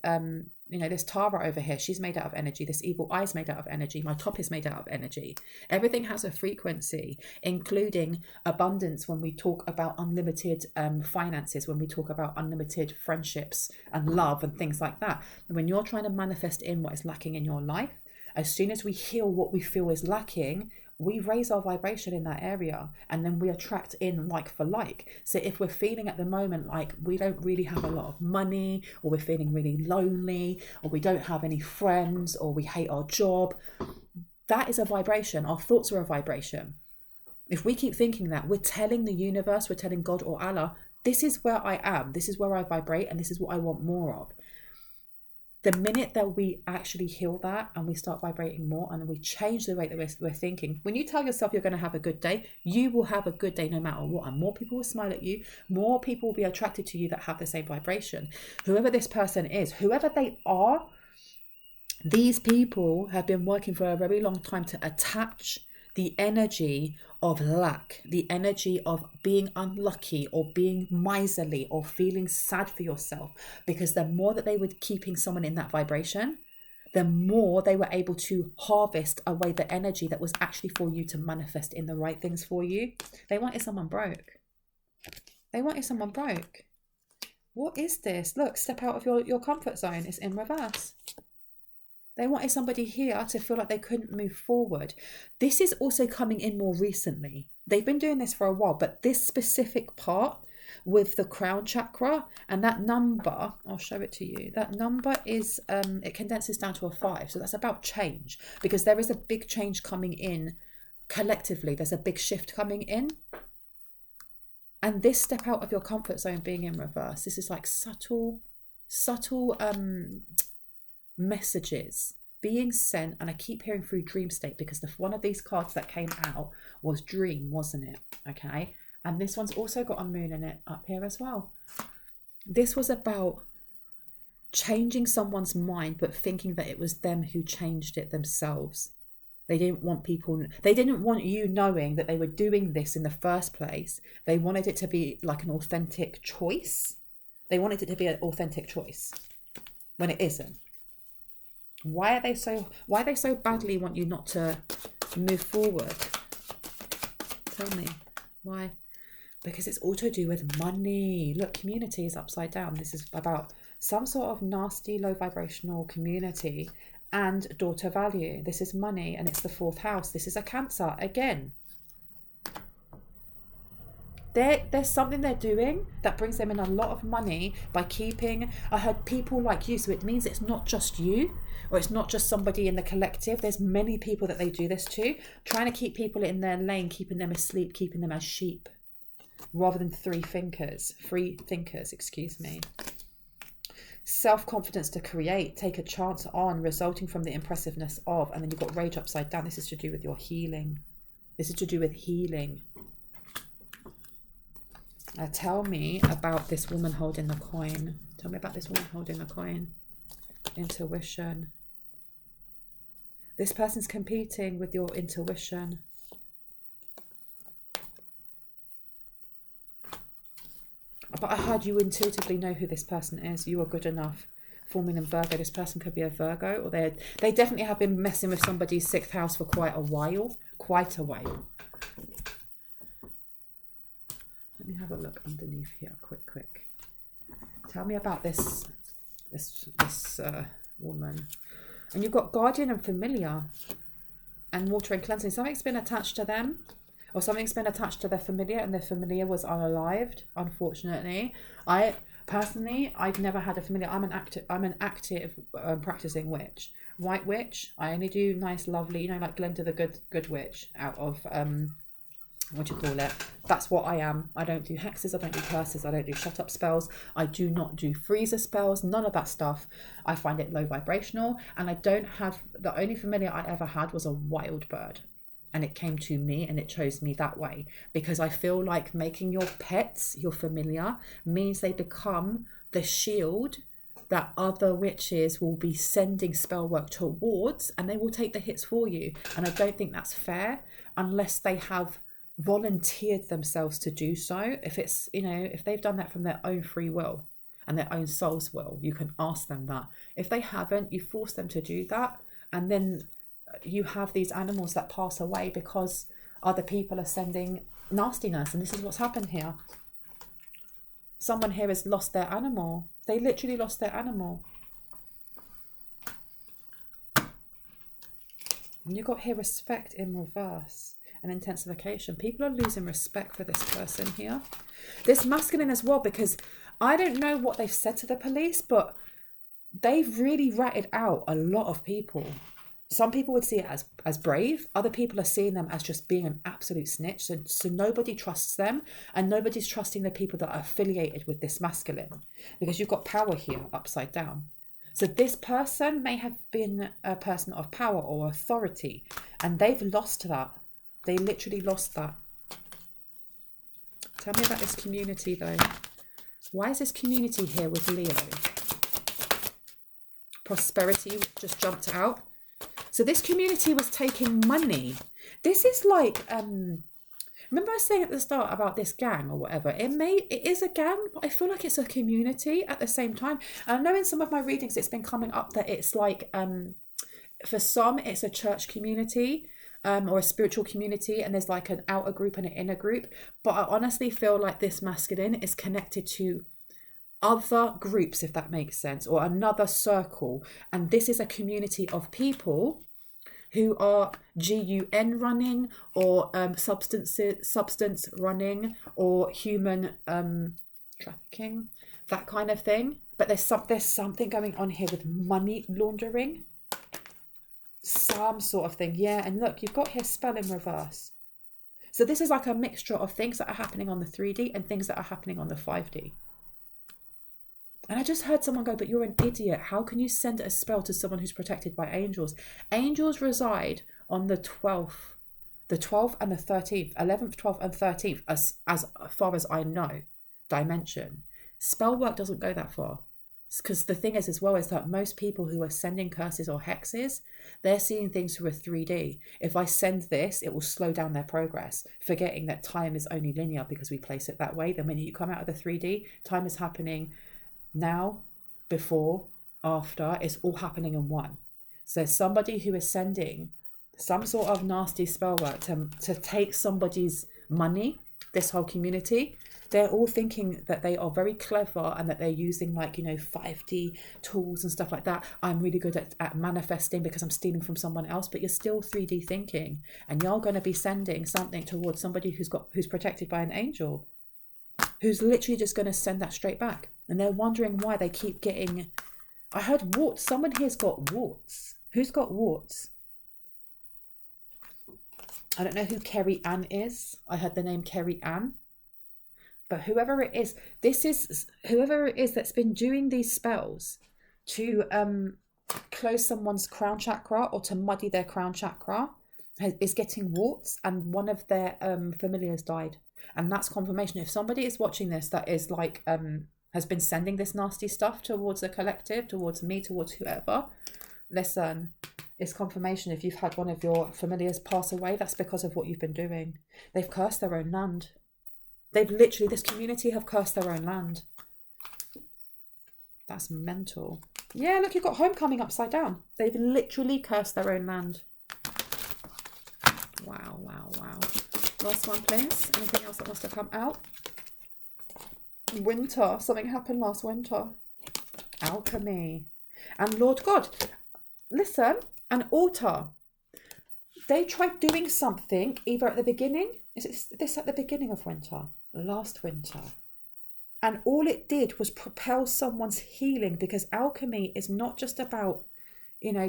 this Tara over here, she's made out of energy. This evil eye is made out of energy. My top is made out of energy. Everything has a frequency, including abundance when we talk about unlimited finances, when we talk about unlimited friendships and love and things like that. When you're trying to manifest in what is lacking in your life, as soon as we heal what we feel is lacking, we raise our vibration in that area, and then we attract in like for like. So if we're feeling at the moment like we don't really have a lot of money, or we're feeling really lonely, or we don't have any friends, or we hate our job, that is a vibration. Our thoughts are a vibration. If we keep thinking that, we're telling the universe, we're telling God or Allah, this is where I am, this is where I vibrate, and this is what I want more of. The minute that we actually heal that and we start vibrating more and we change the way that we're thinking, when you tell yourself you're going to have a good day, you will have a good day no matter what. And more people will smile at you. More people will be attracted to you that have the same vibration. Whoever this person is, whoever they are, these people have been working for a very long time to attach the energy of lack, the energy of being unlucky or being miserly or feeling sad for yourself, because the more that they were keeping someone in that vibration, the more they were able to harvest away the energy that was actually for you to manifest in the right things for you. They wanted someone broke. They wanted someone broke. What is this? Look, step out of your comfort zone. It's in reverse. They wanted somebody here to feel like they couldn't move forward. This is also coming in more recently. They've been doing this for a while, but this specific part with the crown chakra and that number, I'll show it to you. That number is, it condenses down to a 5. So that's about change, because there is a big change coming in collectively. There's a big shift coming in. And this step out of your comfort zone being in reverse, this is like subtle messages being sent. And I keep hearing through dream state, because one of these cards that came out was dream, wasn't it? Okay. And this one's also got a moon in it up here as well. This was about changing someone's mind, but thinking that it was them who changed it themselves. They didn't want you knowing that they were doing this in the first place. They wanted it to be like an authentic choice. They wanted it to be an authentic choice when it isn't. Why they so badly want you not to move forward? Tell me why. Because it's all to do with money. Look, community is upside down. This is about some sort of nasty, low vibrational community and daughter value. This is money, and it's the 4th house. This is a Cancer again. There's something they're doing that brings them in a lot of money by keeping, I heard, people like you. So it means it's not just you, or it's not just somebody in the collective. There's many people that they do this to, trying to keep people in their lane, keeping them asleep, keeping them as sheep, rather than free thinkers, excuse me. Self-confidence to create, take a chance on, resulting from the impressiveness of, and then you've got rage upside down. This is to do with your healing. This is to do with healing. Now tell me about this woman holding the coin. Tell me about this woman holding the coin. Intuition. This person's competing with your intuition. But I heard you intuitively know who this person is. You are good enough. Forming in Virgo. This person could be a Virgo, or they definitely have been messing with somebody's 6th house for quite a while. Let me have a look underneath here, quick. Tell me about this woman. And you've got guardian and familiar, and water and cleansing. Something's been attached to them. Or something's been attached to their familiar, and their familiar was unalived, unfortunately. I've never had a familiar. I'm an active practicing witch. White witch. I only do nice, lovely, like Glenda the good witch out of, what do you call it? That's what I am. I don't do hexes, I don't do curses, I don't do shut up spells. I do not do freezer spells, none of that stuff. I find it low vibrational, and I don't have, the only familiar I ever had was a wild bird. And it came to me, and it chose me that way, because I feel like making your pets your familiar means they become the shield that other witches will be sending spell work towards, and they will take the hits for you. And I don't think that's fair unless they have volunteered themselves to do so. If it's, if they've done that from their own free will and their own soul's will, you can ask them that. If they haven't, you force them to do that, and then you have these animals that pass away because other people are sending nastiness. And this is what's happened here. Someone here has lost their animal. They literally lost their animal. And you've got here respect in reverse and intensification. People are losing respect for this person here. This masculine as well, because I don't know what they've said to the police, but they've really ratted out a lot of people. Some people would see it as brave. Other people are seeing them as just being an absolute snitch. So nobody trusts them, and nobody's trusting the people that are affiliated with this masculine, because you've got power here upside down. So this person may have been a person of power or authority, and they've lost that. They literally lost that. Tell me about this community though. Why is this community here with Leo? Prosperity just jumped out. So this community was taking money. This is like, remember I was saying at the start about this gang or whatever? It is a gang, but I feel like it's a community at the same time. And I know in some of my readings it's been coming up that it's like for some, it's a church community or a spiritual community, and there's like an outer group and an inner group. But I honestly feel like this masculine is connected to other groups, if that makes sense, or another circle. And this is a community of people who are GUN running, or substance running, or human trafficking, that kind of thing. But there's something going on here with money laundering, some sort of thing. Yeah, and look, you've got here spell in reverse. So this is like a mixture of things that are happening on the 3D and things that are happening on the 5D. And I just heard someone go, but you're an idiot. How can you send a spell to someone who's protected by angels? Angels reside on the 12th and the 13th, 11th, 12th and 13th, as far as I know, dimension. Spell work doesn't go that far. Because the thing is as well is that most people who are sending curses or hexes, they're seeing things through a 3D. If I send this, it will slow down their progress, forgetting that time is only linear because we place it that way. The minute you come out of the 3D, time is happening now, before, after. It's all happening in one. So somebody who is sending some sort of nasty spell work to take somebody's money, this whole community, they're all thinking that they are very clever and that they're using 5D tools and stuff like that. I'm really good at manifesting because I'm stealing from someone else, but you're still 3D thinking, and you're going to be sending something towards somebody who's protected by an angel, who's literally just going to send that straight back. And they're wondering why they keep getting... I heard warts. Someone here's got warts. Who's got warts? I don't know who Kerry Ann is. I heard the name Kerry Ann. But whoever it is, whoever it is that's been doing these spells to close someone's crown chakra or to muddy their crown chakra is getting warts, and one of their familiars died. And that's confirmation. If somebody is watching this that is has been sending this nasty stuff towards the collective, towards me, towards whoever, listen, it's confirmation. If you've had one of your familiars pass away, that's because of what you've been doing. They've cursed their own land. They've literally, this community have cursed their own land. That's mental. Yeah, look, you've got homecoming upside down. They've literally cursed their own land. Wow, wow, wow. Last one, please. Anything else that wants to come out? Winter. Something happened last winter. Alchemy. And Lord God. Listen, an altar. They tried doing something either at the beginning. Is this at the beginning of winter? Last winter. And all it did was propel someone's healing, because alchemy is not just about,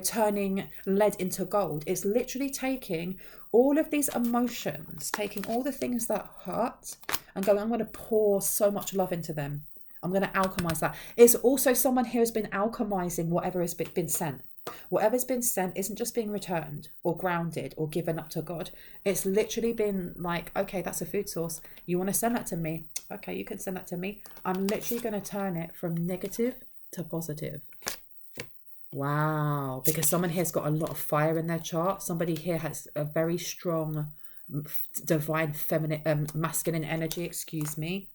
turning lead into gold. It's literally taking all of these emotions, taking all the things that hurt and going, I'm going to pour so much love into them. I'm going to alchemize that. It's also someone here has been alchemizing whatever has been sent. Whatever's been sent isn't just being returned or grounded or given up to God. It's literally been like, okay, that's a food source. You want to send that to me? Okay, you can send that to me. I'm literally going to turn it from negative to positive. Wow. Because someone here's got a lot of fire in their chart. Somebody here has a very strong divine feminine, masculine energy, excuse me.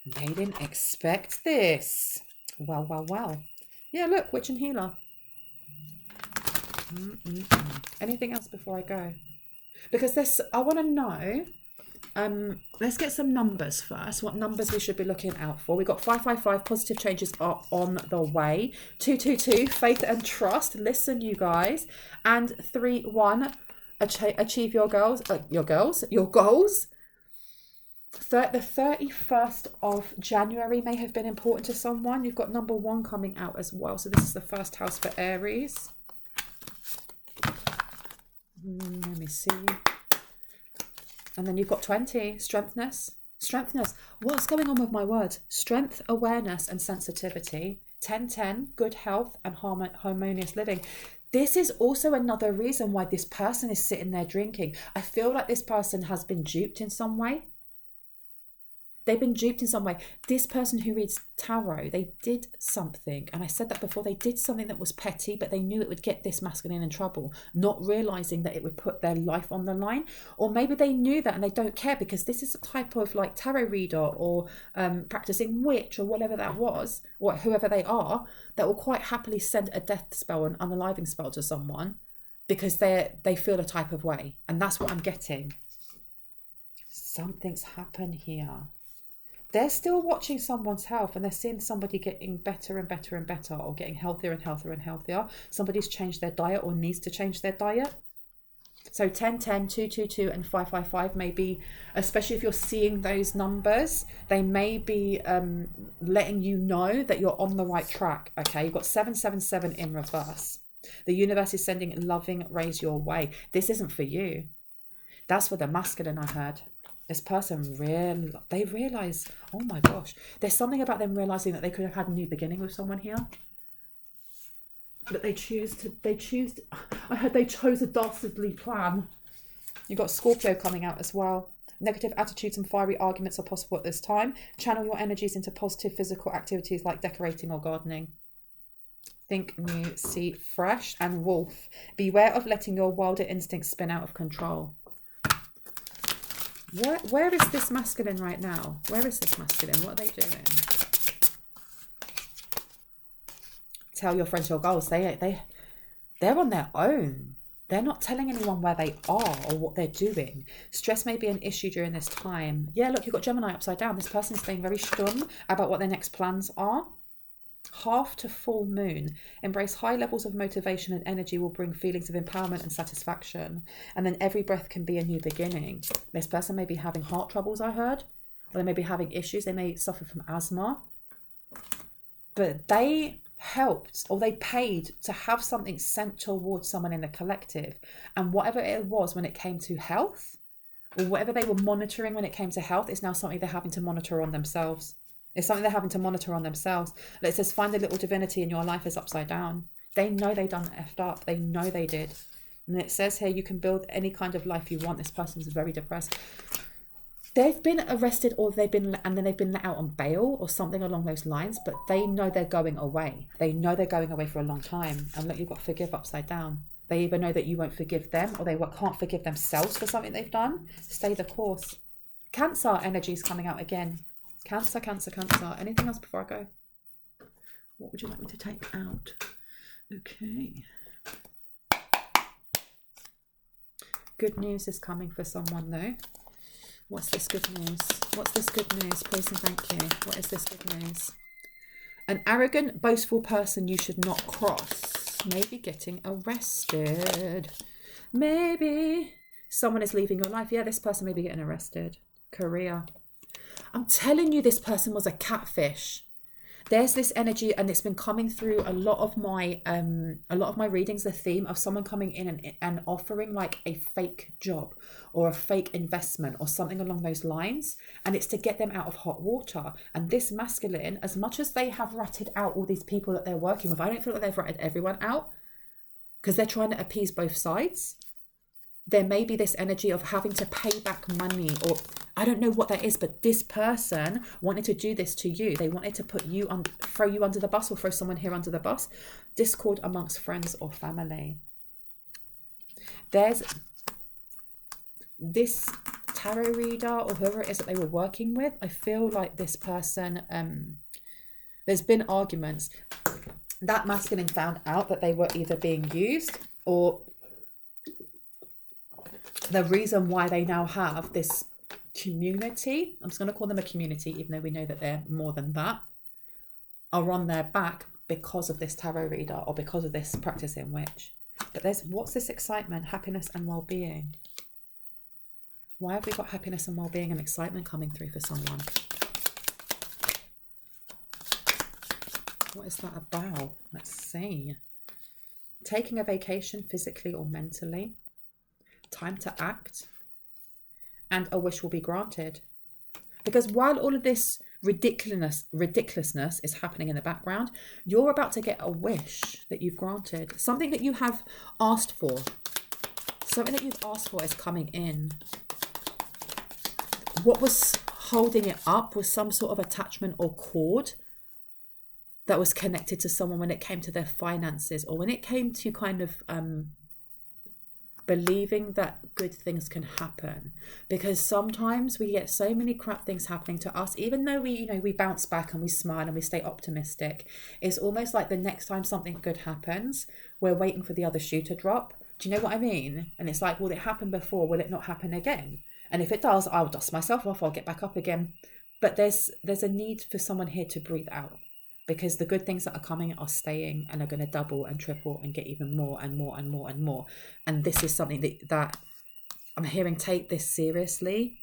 They didn't expect this. Well, well, well. Yeah, look, witch and healer. Anything else before I go? Because I want to know, let's get some numbers first. What numbers we should be looking out for. We got 555, positive changes are on the way. 222, faith and trust. Listen, you guys. And 31, achieve your goals. Your goals. The 31st of January may have been important to someone. You've got number 1 coming out as well. So this is the first house for Aries. Let me see. And then you've got 20, strengthness. What's going on with my words? Strength, awareness and sensitivity. 1010, good health and harmonious living. This is also another reason why this person is sitting there drinking. I feel like this person has been duped in some way. They've been duped in some way. This person who reads tarot, they did something, and I said that before, they did something that was petty, but they knew it would get this masculine in trouble, not realizing that it would put their life on the line. Or maybe they knew that and they don't care, because this is a type of like tarot reader or practicing witch or whatever that was, or whoever they are, that will quite happily send a death spell, an unaliving spell to someone because they feel a type of way. And that's what I'm getting. Something's happened here. They're still watching someone's health, and they're seeing somebody getting better and better and better, or getting healthier and healthier and healthier. Somebody's changed their diet or needs to change their diet. So 10, 10, 2, 2, 2, and 5, 5, 5 may be, especially if you're seeing those numbers, they may be letting you know that you're on the right track. Okay, you've got 7, 7, 7 in reverse. The universe is sending loving rays your way. This isn't for you. That's for the masculine, I heard. This person they realise, oh my gosh, there's something about them realising that they could have had a new beginning with someone here. But they I heard they chose a dastardly plan. You've got Scorpio coming out as well. Negative attitudes and fiery arguments are possible at this time. Channel your energies into positive physical activities like decorating or gardening. Think new, see fresh. And Wolf, beware of letting your wilder instincts spin out of control. Where is this masculine right now? Where is this masculine? What are they doing? Tell your friends your goals. They're on their own. They're not telling anyone where they are or what they're doing. Stress may be an issue during this time. Yeah, look, you've got Gemini upside down. This person is staying very stum about what their next plans are. Half to full moon. Embrace high levels of motivation, and energy will bring feelings of empowerment and satisfaction. And then every breath can be a new beginning. This person may be having heart troubles, I heard. Or they may be having issues. They may suffer from asthma. But they helped, or they paid to have something sent towards someone in the collective. And whatever it was when it came to health, or whatever they were monitoring when it came to health, is now something they're having to monitor on themselves. It's something they're having to monitor on themselves. It says, find a little divinity in your life is upside down. They know they done effed up. They know they did. And it says here, you can build any kind of life you want. This person's very depressed. They've been arrested, or they've been let out on bail or something along those lines, but they know they're going away. They know they're going away for a long time. And look, you've got forgive upside down. They either know that you won't forgive them, or they can't forgive themselves for something they've done. Stay the course. Cancer energy is coming out again. Cancer, Cancer, Cancer. Anything else before I go? What would you like me to take out? Okay. Good news is coming for someone though. What's this good news? What's this good news? Please and thank you. What is this good news? An arrogant, boastful person you should not cross. Maybe getting arrested. Maybe someone is leaving your life. Yeah, this person may be getting arrested. Career. I'm telling you, this person was a catfish. There's this energy, and it's been coming through a lot of my readings, the theme of someone coming in and offering like a fake job or a fake investment or something along those lines, and it's to get them out of hot water. And this masculine, as much as they have ratted out all these people that they're working with, I don't feel like they've ratted everyone out, because they're trying to appease both sides. There may be this energy of having to pay back money, or I don't know what that is, but this person wanted to do this to you. They wanted to throw you under the bus, or throw someone here under the bus. Discord amongst friends or family. There's this tarot reader or whoever it is that they were working with. I feel like this person, there's been arguments. That masculine found out that they were either being used, or the reason why they now have this community, I'm just going to call them a community, even though we know that they're more than that, are on their back because of this tarot reader or because of this practicing witch. But what's this excitement, happiness and well-being? Why have we got happiness and well-being and excitement coming through for someone? What is that about? Let's see. Taking a vacation physically or mentally. Time to act. And a wish will be granted. Because while all of this ridiculousness is happening in the background, you're about to get a wish that you've granted. Something that you have asked for. Something that you've asked for is coming in. What was holding it up was some sort of attachment or cord that was connected to someone when it came to their finances, or when it came to kind of believing that good things can happen. Because sometimes we get so many crap things happening to us, even though we bounce back and we smile and we stay optimistic. It's almost like the next time something good happens, we're waiting for the other shoe to drop. Do you know what I mean? And it's like, well, it happened before, will it not happen again? And if it does, I'll dust myself off, I'll get back up again. But there's a need for someone here to breathe out, because the good things that are coming are staying and are going to double and triple and get even more and more and more and more. And this is something that I'm hearing, take this seriously.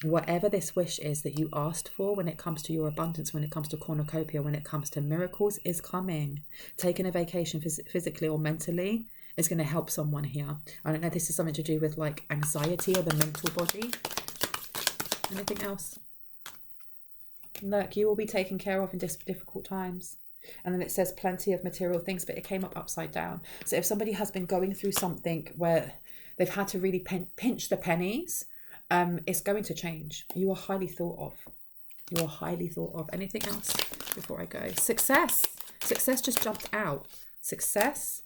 Whatever this wish is that you asked for, when it comes to your abundance, when it comes to cornucopia, when it comes to miracles, is coming. Taking a vacation physically or mentally is going to help someone here. I don't know if this is something to do with like anxiety or the mental body. Anything else? Look, you will be taken care of in difficult times. And then it says plenty of material things, but it came up upside down. So if somebody has been going through something where they've had to really pinch the pennies, it's going to change. You are highly thought of. You are highly thought of. Anything else before I go? Success. Success just jumped out. Success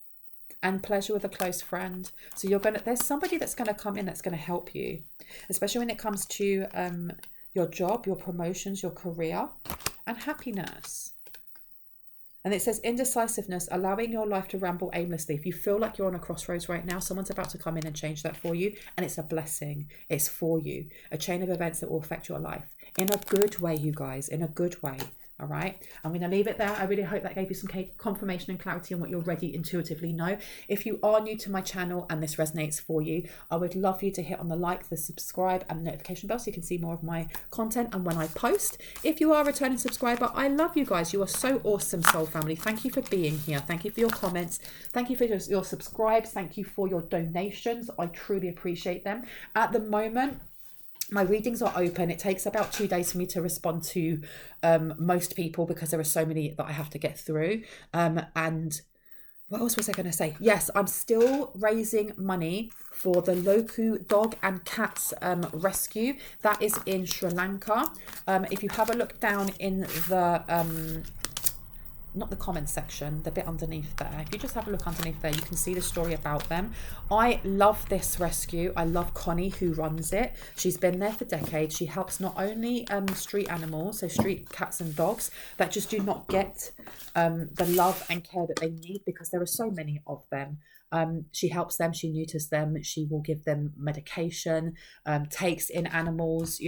and pleasure with a close friend. So there's somebody that's going to come in that's going to help you, especially when it comes to your job, your promotions, your career, and happiness. And it says indecisiveness, allowing your life to ramble aimlessly. If you feel like you're on a crossroads right now, someone's about to come in and change that for you. And it's a blessing. It's for you. A chain of events that will affect your life in a good way, you guys, in a good way. All right, I'm going to leave it there. I really hope that gave you some confirmation and clarity on what you already intuitively know. If you are new to my channel and this resonates for you, I would love for you to hit on the like, the subscribe and the notification bell so you can see more of my content and when I post. If you are a returning subscriber, I love you guys. You are so awesome, soul family. Thank you for being here. Thank you for your comments. Thank you for your subscribes. Thank you for your donations. I truly appreciate them. At the moment, my readings are open. It takes about 2 days for me to respond to most people, because there are so many that I have to get through. And what else was I going to say? Yes, I'm still raising money for the Loku dog and cats rescue. That is in Sri Lanka. If you have a look down in the not the comments section, the bit underneath there, if you just have a look underneath there, you can see the story about them. I love this rescue. I love Connie, who runs it. She's been there for decades. She helps not only street animals, so street cats and dogs that just do not get the love and care that they need, because there are so many of them. She helps them, she neuters them, she will give them medication, takes in animals,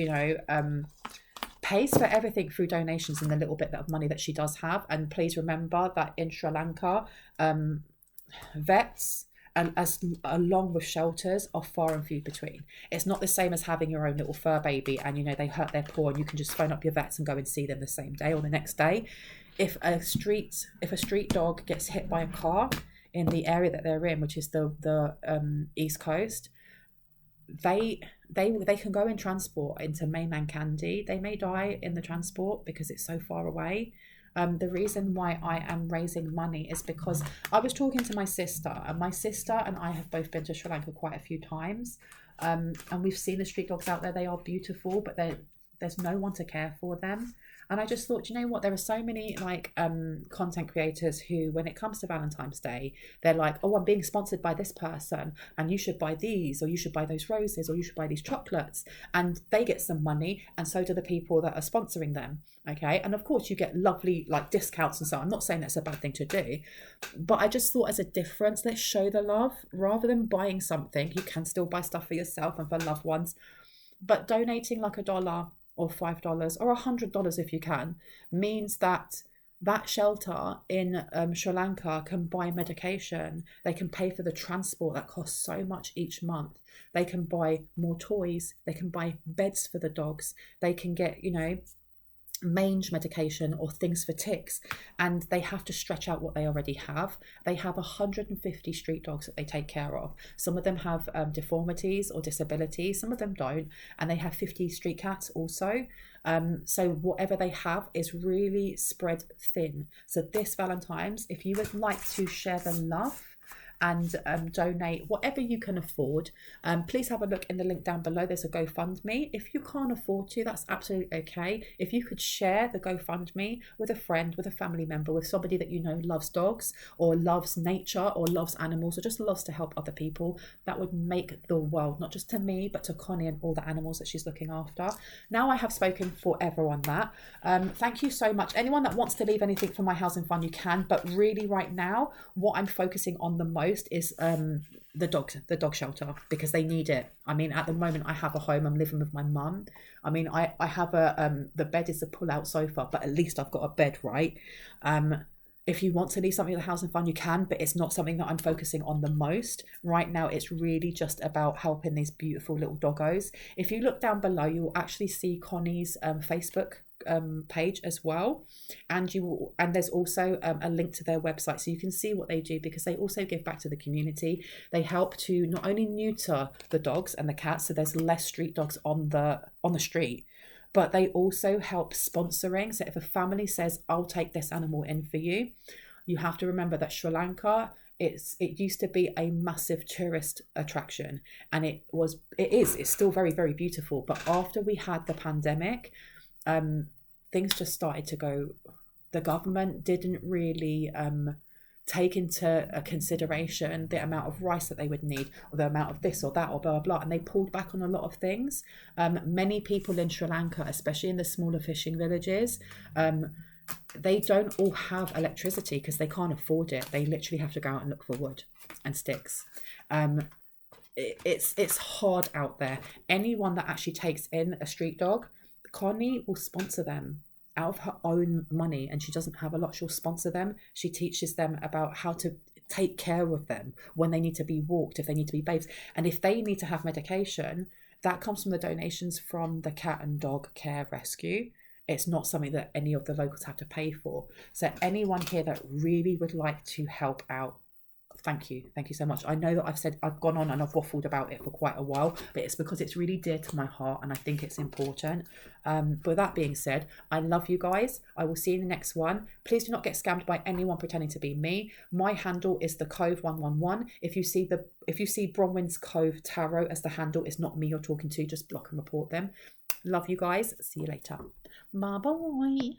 pays for everything through donations and the little bit of money that she does have. And please remember that in Sri Lanka, vets and along with shelters are far and few between. It's not the same as having your own little fur baby and they hurt their paw and you can just phone up your vets and go and see them the same day or the next day. If a street dog gets hit by a car in the area that they're in, which is the East Coast, they can go in transport into mainland Kandy. They may die in the transport because it's so far away. The reason why I am raising money is because I was talking to my sister, and my sister and I have both been to Sri Lanka quite a few times, and we've seen the street dogs out there. They are beautiful, but there's no one to care for them. And I just thought, you know what, there are so many content creators who, when it comes to Valentine's Day, they're like, oh, I'm being sponsored by this person and you should buy these, or you should buy those roses, or you should buy these chocolates. And they get some money, and so do the people that are sponsoring them. Okay. And of course you get lovely discounts and so on. I'm not saying that's a bad thing to do, but I just thought as a difference, let's show the love rather than buying something. You can still buy stuff for yourself and for loved ones, but donating $1 or $5 or $100 if you can, means that shelter in Sri Lanka can buy medication. They can pay for the transport that costs so much each month. They can buy more toys. They can buy beds for the dogs. They can get, mange medication or things for ticks, and they have to stretch out what they already have. They have 150 street dogs that they take care of. Some of them have deformities or disabilities, some of them don't, and they have 50 street cats also. So whatever they have is really spread thin. So this Valentine's, if you would like to share the love and donate whatever you can afford. Please have a look in the link down below. There's a GoFundMe. If you can't afford to, that's absolutely okay. If you could share the GoFundMe with a friend, with a family member, with somebody that you know loves dogs or loves nature or loves animals or just loves to help other people, that would make the world, not just to me, but to Connie and all the animals that she's looking after. Now I have spoken forever on that. Thank you so much. Anyone that wants to leave anything for my housing fund, you can, but really right now, what I'm focusing on the most is the dog shelter, because they need it. I mean, at the moment I have a home. I'm living with my mum. I mean, I have a the bed is a pull-out sofa, but at least I've got a bed, right? If you want to leave something at the housing fund, you can, but it's not something that I'm focusing on the most. Right now, it's really just about helping these beautiful little doggos. If you look down below, you'll actually see Connie's Facebook page as well, and there's also a link to their website, so you can see what they do, because they also give back to the community. They help to not only neuter the dogs and the cats, so there's less street dogs on the street, but they also help sponsoring. So if a family says, I'll take this animal in for you, you have to remember that Sri Lanka, it used to be a massive tourist attraction, and it's still very, very beautiful. But after we had the pandemic, things just started to go. The government didn't really take into consideration the amount of rice that they would need, or the amount of this or that, or blah, blah, blah. And they pulled back on a lot of things. Many people in Sri Lanka, especially in the smaller fishing villages, they don't all have electricity because they can't afford it. They literally have to go out and look for wood and sticks. It's hard out there. Anyone that actually takes in a street dog, Connie will sponsor them out of her own money, and she doesn't have a lot. She'll sponsor them. She teaches them about how to take care of them when they need to be walked, if they need to be bathed, and if they need to have medication, that comes from the donations from the Cat and Dog Care Rescue. It's not something that any of the locals have to pay for. So anyone here that really would like to help out, thank you so much. I know that I've gone on and I've waffled about it for quite a while, but it's because it's really dear to my heart and I think it's important. But with that being said, I love you guys. I will see you in the next one. Please do not get scammed by anyone pretending to be me. My handle is the Cove 111. If you see Bronwen's Cove Tarot as the handle, it's not me you're talking to. Just block and report them. Love you guys. See you later. Bye bye.